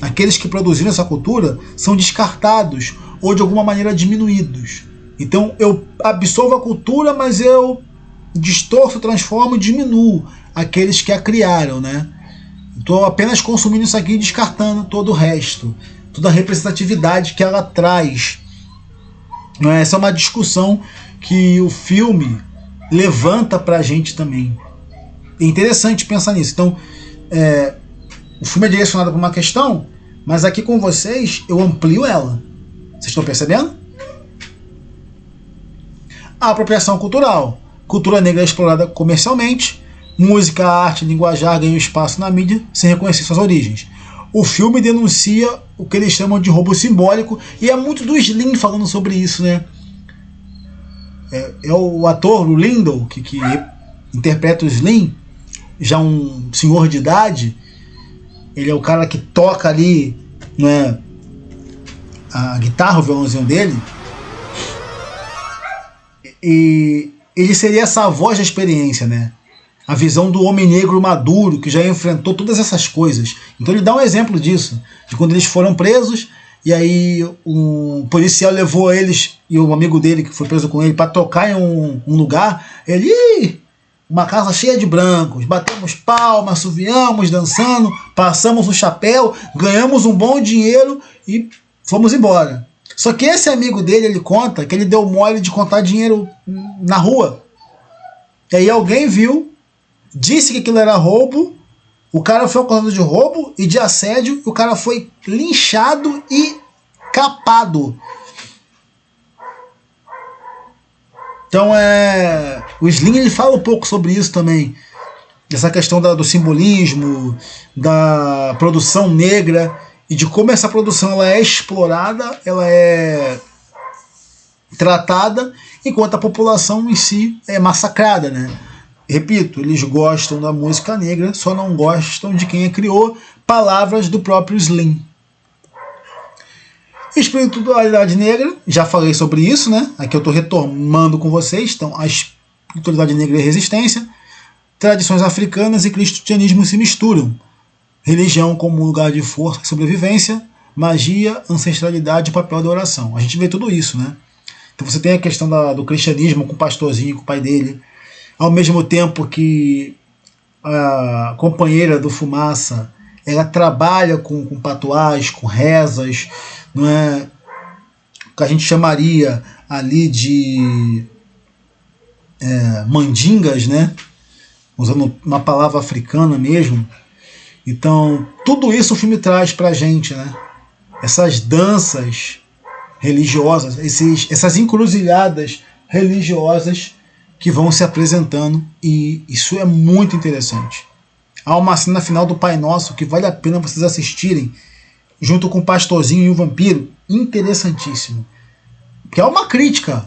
aqueles que produziram essa cultura, são descartados ou de alguma maneira diminuídos. Então eu absorvo a cultura, mas eu distorço, transformo e diminuo aqueles que a criaram, né? Estou apenas consumindo isso aqui e descartando todo o resto, toda a representatividade que ela traz. Essa é uma discussão que o filme levanta pra gente também. É interessante pensar nisso. Então, o filme é direcionado para uma questão, mas aqui com vocês eu amplio ela. Vocês estão percebendo? A apropriação cultural. Cultura negra é explorada comercialmente. Música, arte, linguajar ganham espaço na mídia sem reconhecer suas origens. O filme denuncia o que eles chamam de roubo simbólico, e é muito do Slim falando sobre isso, né? É o ator, o Lindell, que interpreta o Slim, já um senhor de idade. Ele é o cara que toca ali, né, a guitarra, o violãozinho dele. E ele seria essa voz da experiência, né? A visão do homem negro maduro, que já enfrentou todas essas coisas. Então ele dá um exemplo disso, de quando eles foram presos, e aí um policial levou eles e um amigo dele que foi preso com ele para tocar em um lugar. Ele, uma casa cheia de brancos, batemos palmas, assoviamos, dançando, passamos o chapéu, ganhamos um bom dinheiro e fomos embora. Só que esse amigo dele, ele conta que ele deu mole de contar dinheiro na rua. E aí alguém viu, disse que aquilo era roubo, o cara foi acusado de roubo e de assédio, e o cara foi linchado e capado. Então o Slim, ele fala um pouco sobre isso também, essa questão do simbolismo, da produção negra, e de como essa produção ela é explorada, ela é tratada, enquanto a população em si é massacrada, né? Repito, eles gostam da música negra, só não gostam de quem a criou. Palavras do próprio Slim. Espiritualidade negra, já falei sobre isso, né? Aqui eu estou retomando com vocês. Então, a espiritualidade negra e a resistência. Tradições africanas e cristianismo se misturam. Religião como lugar de força e sobrevivência. Magia, ancestralidade e papel da oração. A gente vê tudo isso, né? Então você tem a questão do cristianismo com o pastorzinho, com o pai dele. Ao mesmo tempo que a companheira do Fumaça, ela trabalha com patuás, com rezas, não é? O que a gente chamaria ali de mandingas, né? Usando uma palavra africana mesmo. Então, tudo isso o filme traz pra gente, né? Essas danças religiosas, essas encruzilhadas religiosas que vão se apresentando, e isso é muito interessante. Há uma cena final do Pai Nosso que vale a pena vocês assistirem, junto com o pastorzinho e o vampiro, interessantíssimo. Que é uma crítica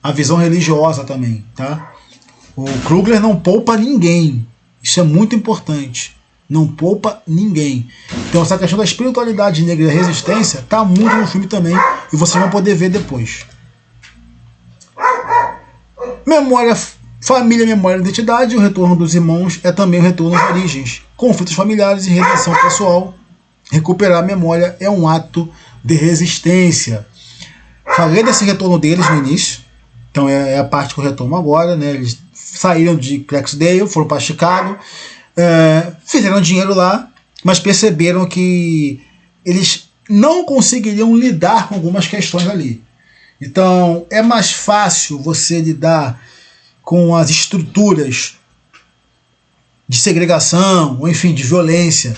à visão religiosa também, tá? O Coogler não poupa ninguém, isso é muito importante. Não poupa ninguém. Então essa questão da espiritualidade negra e da resistência está muito no filme também, e vocês vão poder ver depois. Memória, família, memória e identidade. O retorno dos irmãos é também o retorno às origens. Conflitos familiares e redenção pessoal. Recuperar a memória é um ato de resistência. Falei desse retorno deles no início, então é a parte que eu retomo agora, né? Eles saíram de Clarksdale, foram para Chicago, fizeram dinheiro lá, mas perceberam que eles não conseguiriam lidar com algumas questões ali. Então é mais fácil você lidar com as estruturas de segregação, ou enfim, de violência,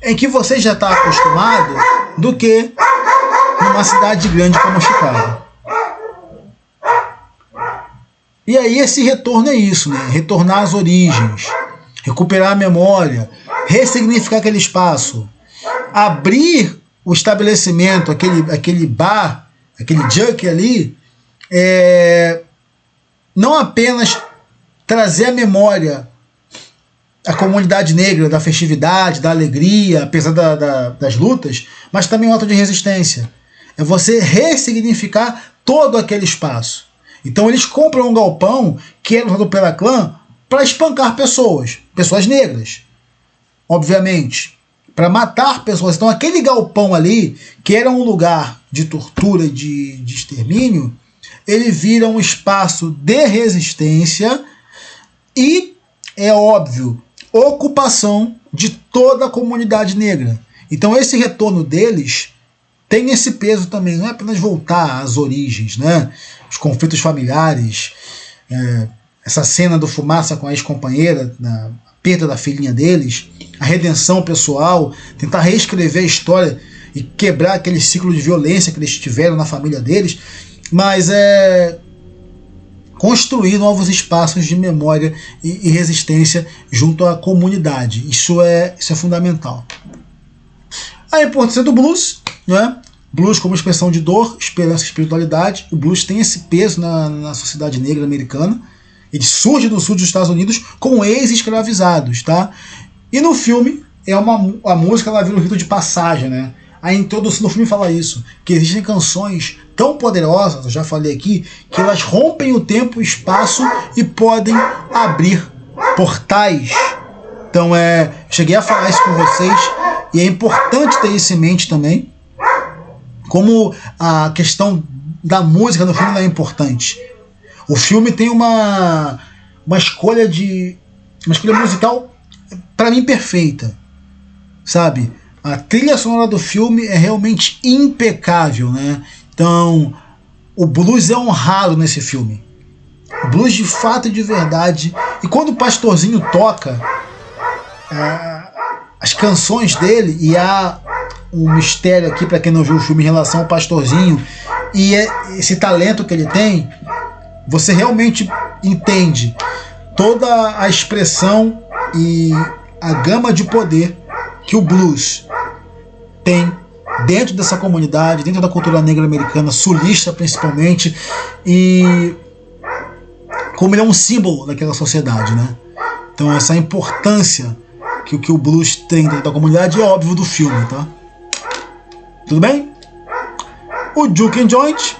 em que você já está acostumado, do que numa cidade grande como Chicago. E aí esse retorno é isso, né? Retornar às origens, recuperar a memória, ressignificar aquele espaço, abrir o estabelecimento, aquele bar, aquele junk ali, não apenas trazer à memória a comunidade negra, da festividade, da alegria, apesar das lutas, mas também um ato de resistência. É você ressignificar todo aquele espaço. Então eles compram um galpão que era usado pela clã para espancar pessoas negras, obviamente, para matar pessoas. Então aquele galpão ali, que era um lugar de tortura, de extermínio, ele vira um espaço de resistência e, é óbvio, ocupação de toda a comunidade negra. Então esse retorno deles tem esse peso também, não é apenas voltar às origens, né? Os conflitos familiares, essa cena do Fumaça com a ex-companheira, a perda da filhinha deles, a redenção pessoal, tentar reescrever a história e quebrar aquele ciclo de violência que eles tiveram na família deles, mas construir novos espaços de memória e resistência junto à comunidade. Isso é fundamental. A importância do blues, né? Blues como expressão de dor, esperança e espiritualidade. O blues tem esse peso na sociedade negra americana. Ele surge no sul dos Estados Unidos com ex-escravizados, tá? E no filme, a música ela vira um rito de passagem, né? A introdução do filme fala isso, que existem canções tão poderosas, eu já falei aqui, que elas rompem o tempo e o espaço e podem abrir portais. Então cheguei a falar isso com vocês, e é importante ter isso em mente também, como a questão da música no filme não é importante. O filme tem uma escolha musical, para mim, perfeita, sabe? A trilha sonora do filme é realmente impecável, né? Então, o blues é honrado nesse filme. O blues de fato e de verdade. E quando o Pastorzinho toca as canções dele, e há um mistério aqui para quem não viu o filme em relação ao Pastorzinho e esse talento que ele tem, você realmente entende toda a expressão e a gama de poder que o blues tem dentro dessa comunidade, dentro da cultura negra americana, sulista principalmente, e como ele é um símbolo daquela sociedade, né? Então essa importância que o blues tem dentro da comunidade é óbvio do filme, tá? Tudo bem? O Juke and Joint,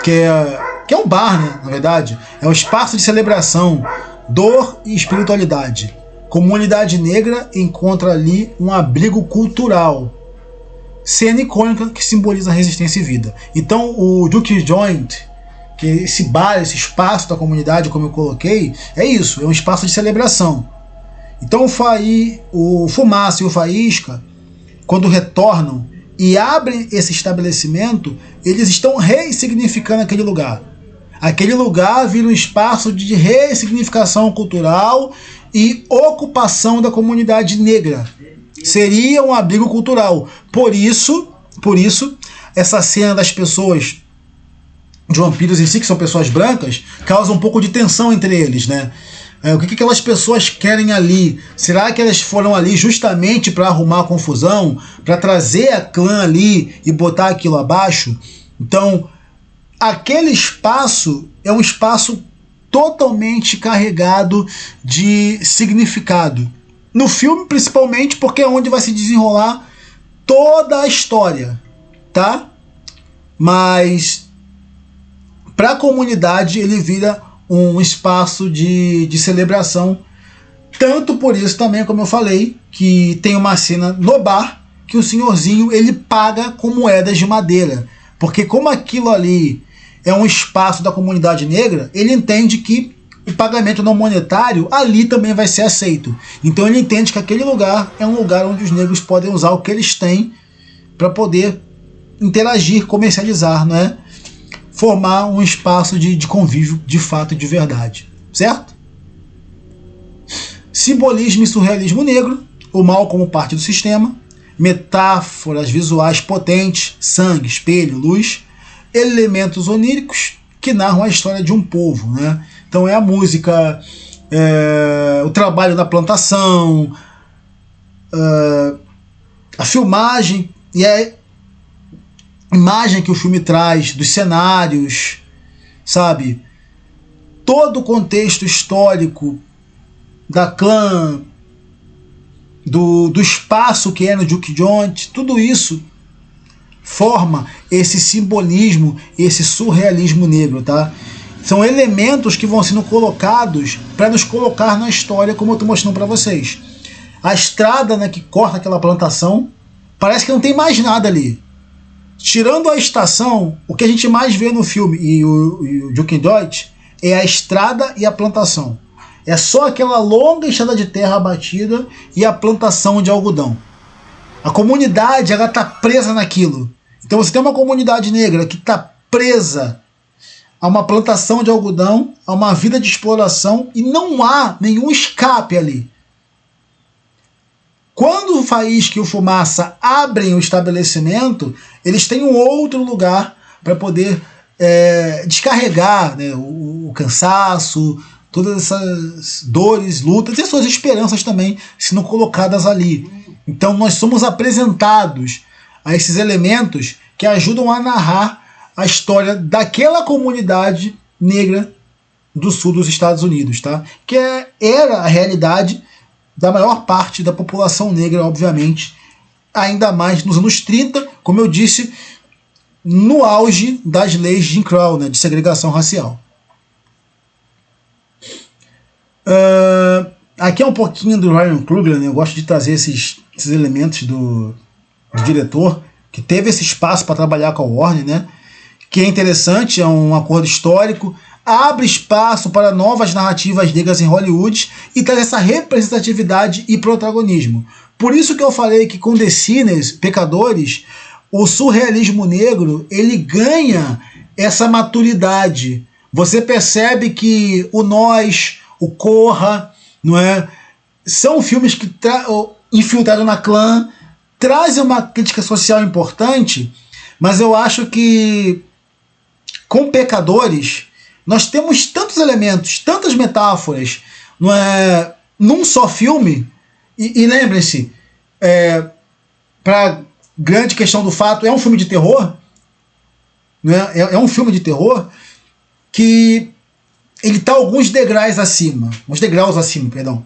que é um bar, né? Na verdade, é um espaço de celebração, dor e espiritualidade. Comunidade negra encontra ali um abrigo cultural, cena icônica que simboliza resistência e vida. Então o Juke Joint, que é esse bar, esse espaço da comunidade, como eu coloquei, é isso, é um espaço de celebração. Então o Fumaça e o Faísca, quando retornam e abrem esse estabelecimento, eles estão ressignificando aquele lugar. Aquele lugar vira um espaço de ressignificação cultural e ocupação da comunidade negra. Seria um abrigo cultural. Por isso, essa cena das pessoas, de vampiros em si, que são pessoas brancas, causa um pouco de tensão entre eles, né? O que aquelas pessoas querem ali? Será que elas foram ali justamente para arrumar a confusão, para trazer a clã ali e botar aquilo abaixo? Então, aquele espaço é um espaço totalmente carregado de significado. No filme, principalmente, porque é onde vai se desenrolar toda a história, tá? Mas para a comunidade ele vira um espaço de celebração. Tanto por isso também, como eu falei, que tem uma cena no bar que o senhorzinho ele paga com moedas de madeira. Porque como aquilo ali é um espaço da comunidade negra, ele entende que o pagamento não monetário ali também vai ser aceito. Então ele entende que aquele lugar é um lugar onde os negros podem usar o que eles têm para poder interagir, comercializar, não é? formar um espaço de convívio de fato e de verdade, certo? Simbolismo e surrealismo negro, o mal como parte do sistema, metáforas visuais potentes, sangue, espelho, luz, elementos oníricos que narram a história de um povo, né? Então é a música, o trabalho na plantação, a filmagem e a imagem que o filme traz dos cenários, sabe? Todo o contexto histórico da clã, do espaço que é no Duke Joint, tudo isso forma esse simbolismo, esse surrealismo negro, tá? São elementos que vão sendo colocados para nos colocar na história, como eu estou mostrando para vocês. A estrada, né, que corta aquela plantação, parece que não tem mais nada ali. Tirando a estação, o que a gente mais vê no filme e o Duke Joint é a estrada e a plantação. É só aquela longa estrada de terra abatida e a plantação de algodão. A comunidade, ela está presa naquilo. Então você tem uma comunidade negra que está presa a uma plantação de algodão, a uma vida de exploração, e não há nenhum escape ali. Quando o Faísca e o Fumaça abrem o estabelecimento, eles têm um outro lugar para poder descarregar, né, o cansaço, todas essas dores, lutas e suas esperanças também sendo colocadas ali. Então nós somos apresentados a esses elementos que ajudam a narrar a história daquela comunidade negra do sul dos Estados Unidos, tá? Que era a realidade da maior parte da população negra, obviamente, ainda mais nos anos 30, como eu disse, no auge das leis de Jim Crow, né, de segregação racial. Aqui é um pouquinho do Ryan Coogler, né? Eu gosto de trazer esses elementos do diretor, que teve esse espaço para trabalhar com a Warner, né? Que é interessante, é um acordo histórico, abre espaço para novas narrativas negras em Hollywood e traz essa representatividade e protagonismo. Por isso que eu falei que com The Sinners, Pecadores, o surrealismo negro, ele ganha essa maturidade. Você percebe que o Nós, o Corra, não é? São filmes que Infiltrado na Clã trazem uma crítica social importante, mas eu acho que com Pecadores nós temos tantos elementos, tantas metáforas, não é, num só filme, e lembrem-se, para grande questão do fato, é um filme de terror, não é? É um filme de terror que ele está alguns degraus acima, perdão.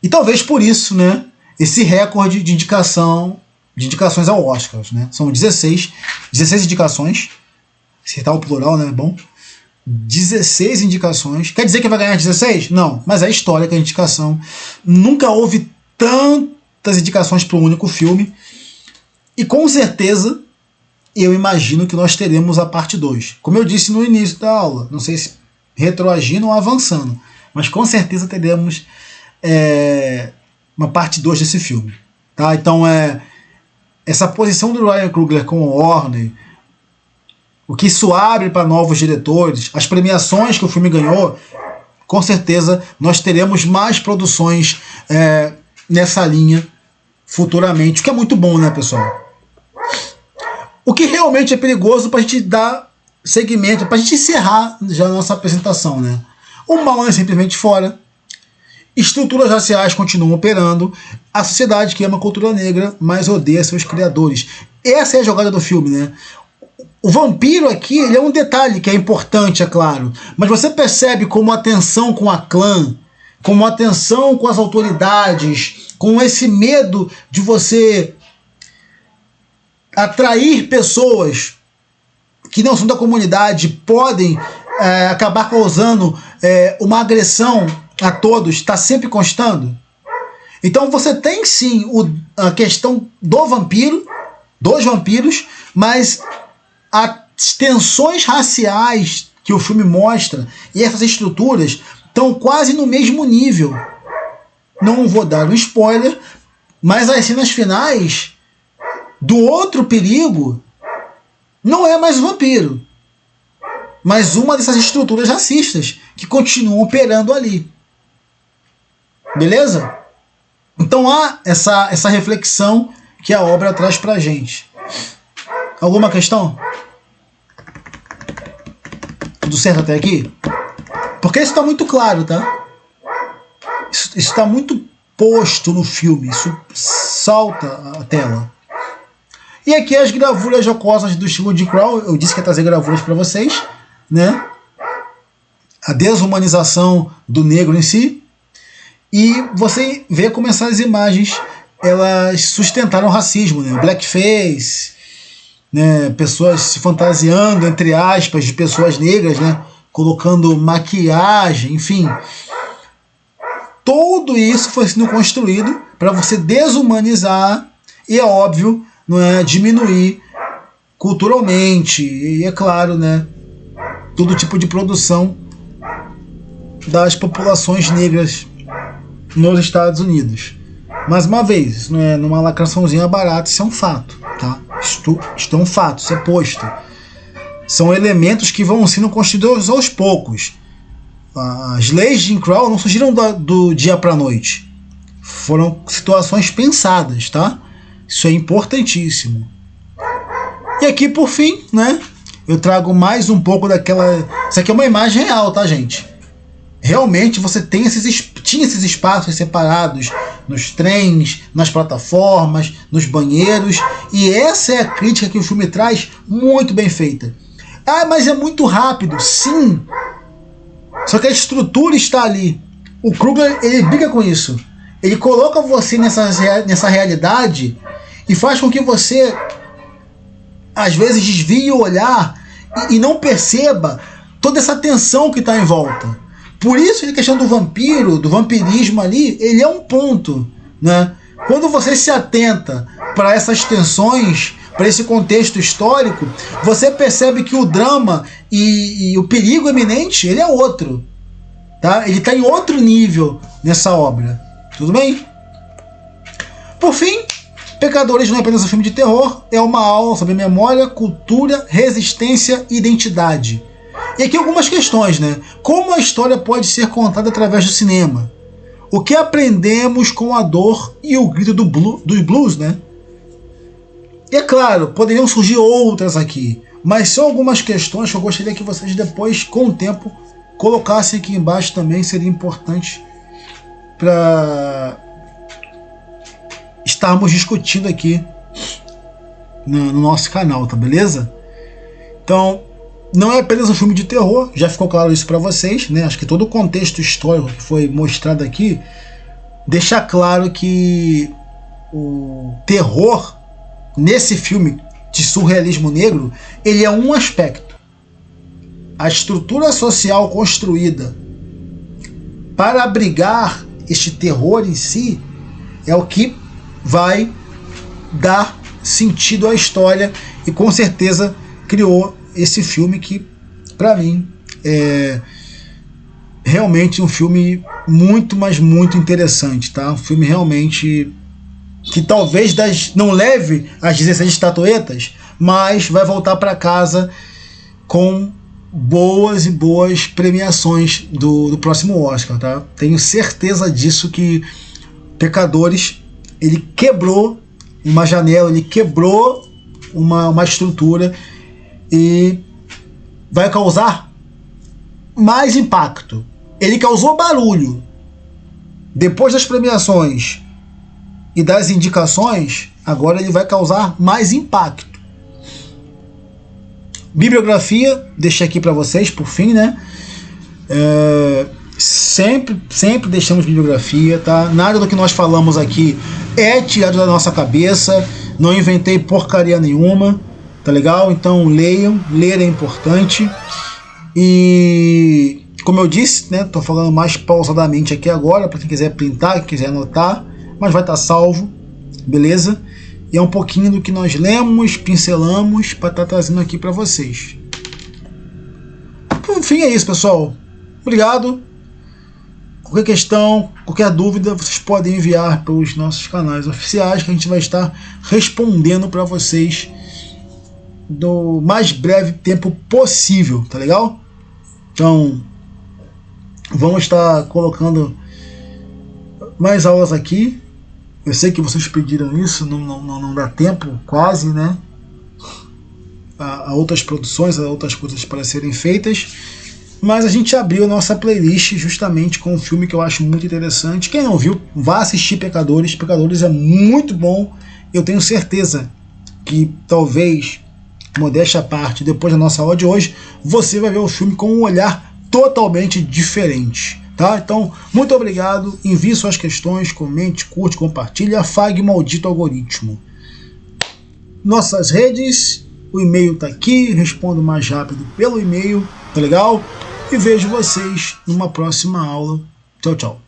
E talvez por isso, né, esse recorde de indicações ao Oscar, né? São 16 indicações, se tá o plural, né, bom. 16 indicações. Quer dizer que vai ganhar 16? Não, mas é a história que é a indicação. Nunca houve tantas indicações para um único filme. E com certeza eu imagino que nós teremos a parte 2. Como eu disse no início da aula, não sei se retroagindo ou avançando, mas com certeza teremos uma parte 2 desse filme. Tá? Então essa posição do Ryan Coogler com o Warner, o que isso abre para novos diretores, as premiações que o filme ganhou, com certeza nós teremos mais produções nessa linha futuramente, o que é muito bom, né, pessoal? O que realmente é perigoso para a gente dar segmento, para a gente encerrar já a nossa apresentação, né? O mal é simplesmente fora, estruturas raciais continuam operando, a sociedade que ama a cultura negra, mas odeia seus criadores. Essa é a jogada do filme, né? O vampiro aqui, ele é um detalhe que é importante, é claro, mas você percebe como a tensão com a clã, como a tensão com as autoridades, com esse medo de você atrair pessoas que não são da comunidade, podem acabar causando uma agressão a todos, está sempre constando. Então você tem sim a questão dos vampiros, mas as tensões raciais que o filme mostra e essas estruturas estão quase no mesmo nível. Não vou dar um spoiler, mas as cenas finais do outro perigo não é mais um vampiro, mas uma dessas estruturas racistas que continuam operando ali. Beleza? Então há essa reflexão que a obra traz pra gente. Alguma questão? Tudo certo até aqui? Porque isso está muito claro, tá? Isso está muito posto no filme, isso salta a tela. E aqui as gravuras jocosas do estilo de Crow, eu disse que ia trazer gravuras para vocês, né? A desumanização do negro em si. E você vê como essas imagens elas sustentaram o racismo, né? O blackface, né? Pessoas se fantasiando, entre aspas, de pessoas negras, né? Colocando maquiagem, enfim. Tudo isso foi sendo construído para você desumanizar e, é óbvio, não é, diminuir culturalmente e, é claro, né, todo tipo de produção das populações negras nos Estados Unidos. Mais uma vez, isso não é numa lacraçãozinha barata, isso é um fato, tá? Isto é um fato, isso é posto. São elementos que vão sendo construídos aos poucos. As leis de Jim Crow não surgiram do dia para a noite. Foram situações pensadas, tá? Isso é importantíssimo. E aqui, por fim, né? Eu trago mais um pouco daquela... Isso aqui é uma imagem real, tá, gente? Realmente você tinha esses espaços separados nos trens, nas plataformas, nos banheiros. E essa é a crítica que o filme traz, muito bem feita. Ah, mas é muito rápido. Sim. Só que a estrutura está ali. O Kruger, ele briga com isso. Ele coloca você nessa realidade e faz com que você, às vezes, desvie o olhar e não perceba toda essa tensão que está em volta. Por isso a questão do vampiro, do vampirismo ali, ele é um ponto, né? Quando você se atenta para essas tensões, para esse contexto histórico, você percebe que o drama e o perigo eminente, ele é outro. Tá? Ele está em outro nível nessa obra. Tudo bem? Por fim, Pecadores não é apenas um filme de terror, é uma aula sobre memória, cultura, resistência e identidade. E aqui algumas questões, né? Como a história pode ser contada através do cinema? O que aprendemos com a dor e o grito dos blues, né? E é claro, poderiam surgir outras aqui, mas são algumas questões que eu gostaria que vocês depois, com o tempo, colocassem aqui embaixo também, seria importante para estarmos discutindo aqui no nosso canal, tá beleza? Então, não é apenas um filme de terror, já ficou claro isso para vocês, né? Acho que todo o contexto histórico que foi mostrado aqui deixa claro que o terror nesse filme de surrealismo negro, ele é um aspecto. A estrutura social construída para abrigar este terror em si é o que vai dar sentido à história e com certeza criou esse filme que, para mim, é realmente um filme muito, mas muito interessante, tá? Um filme realmente que talvez não leve as 16 estatuetas, mas vai voltar para casa com boas e boas premiações do próximo Oscar, tá? Tenho certeza disso, que Pecadores, ele quebrou uma janela, ele quebrou uma estrutura e vai causar mais impacto. Ele causou barulho depois das premiações e das indicações, agora ele vai causar mais impacto. Bibliografia, deixei aqui para vocês, por fim, né? Sempre deixamos bibliografia, tá? Nada do que nós falamos aqui é tirado da nossa cabeça, não inventei porcaria nenhuma, tá legal? Então leiam, ler é importante. E como eu disse, né? Tô falando mais pausadamente aqui agora, para quem quiser printar, quem quiser anotar, mas vai estar salvo, beleza? E é um pouquinho do que nós lemos, pincelamos, para estar trazendo aqui para vocês. Por fim, é isso, pessoal. Obrigado. Qualquer questão, qualquer dúvida, vocês podem enviar pelos nossos canais oficiais, que a gente vai estar respondendo para vocês do mais breve tempo possível, tá legal? Então, vamos estar colocando mais aulas aqui. Eu sei que vocês pediram isso, não dá tempo quase, né? A outras produções, a outras coisas para serem feitas. Mas a gente abriu a nossa playlist justamente com um filme que eu acho muito interessante. Quem não viu, vá assistir Pecadores. Pecadores é muito bom. Eu tenho certeza que talvez, modéstia à parte, depois da nossa aula de hoje, você vai ver o filme com um olhar totalmente diferente. Tá? Então, muito obrigado. Envie suas questões, comente, curte, compartilhe. Afague o maldito algoritmo. Nossas redes, o e-mail tá aqui. Respondo mais rápido pelo e-mail. Tá legal? E vejo vocês numa próxima aula. Tchau, tchau.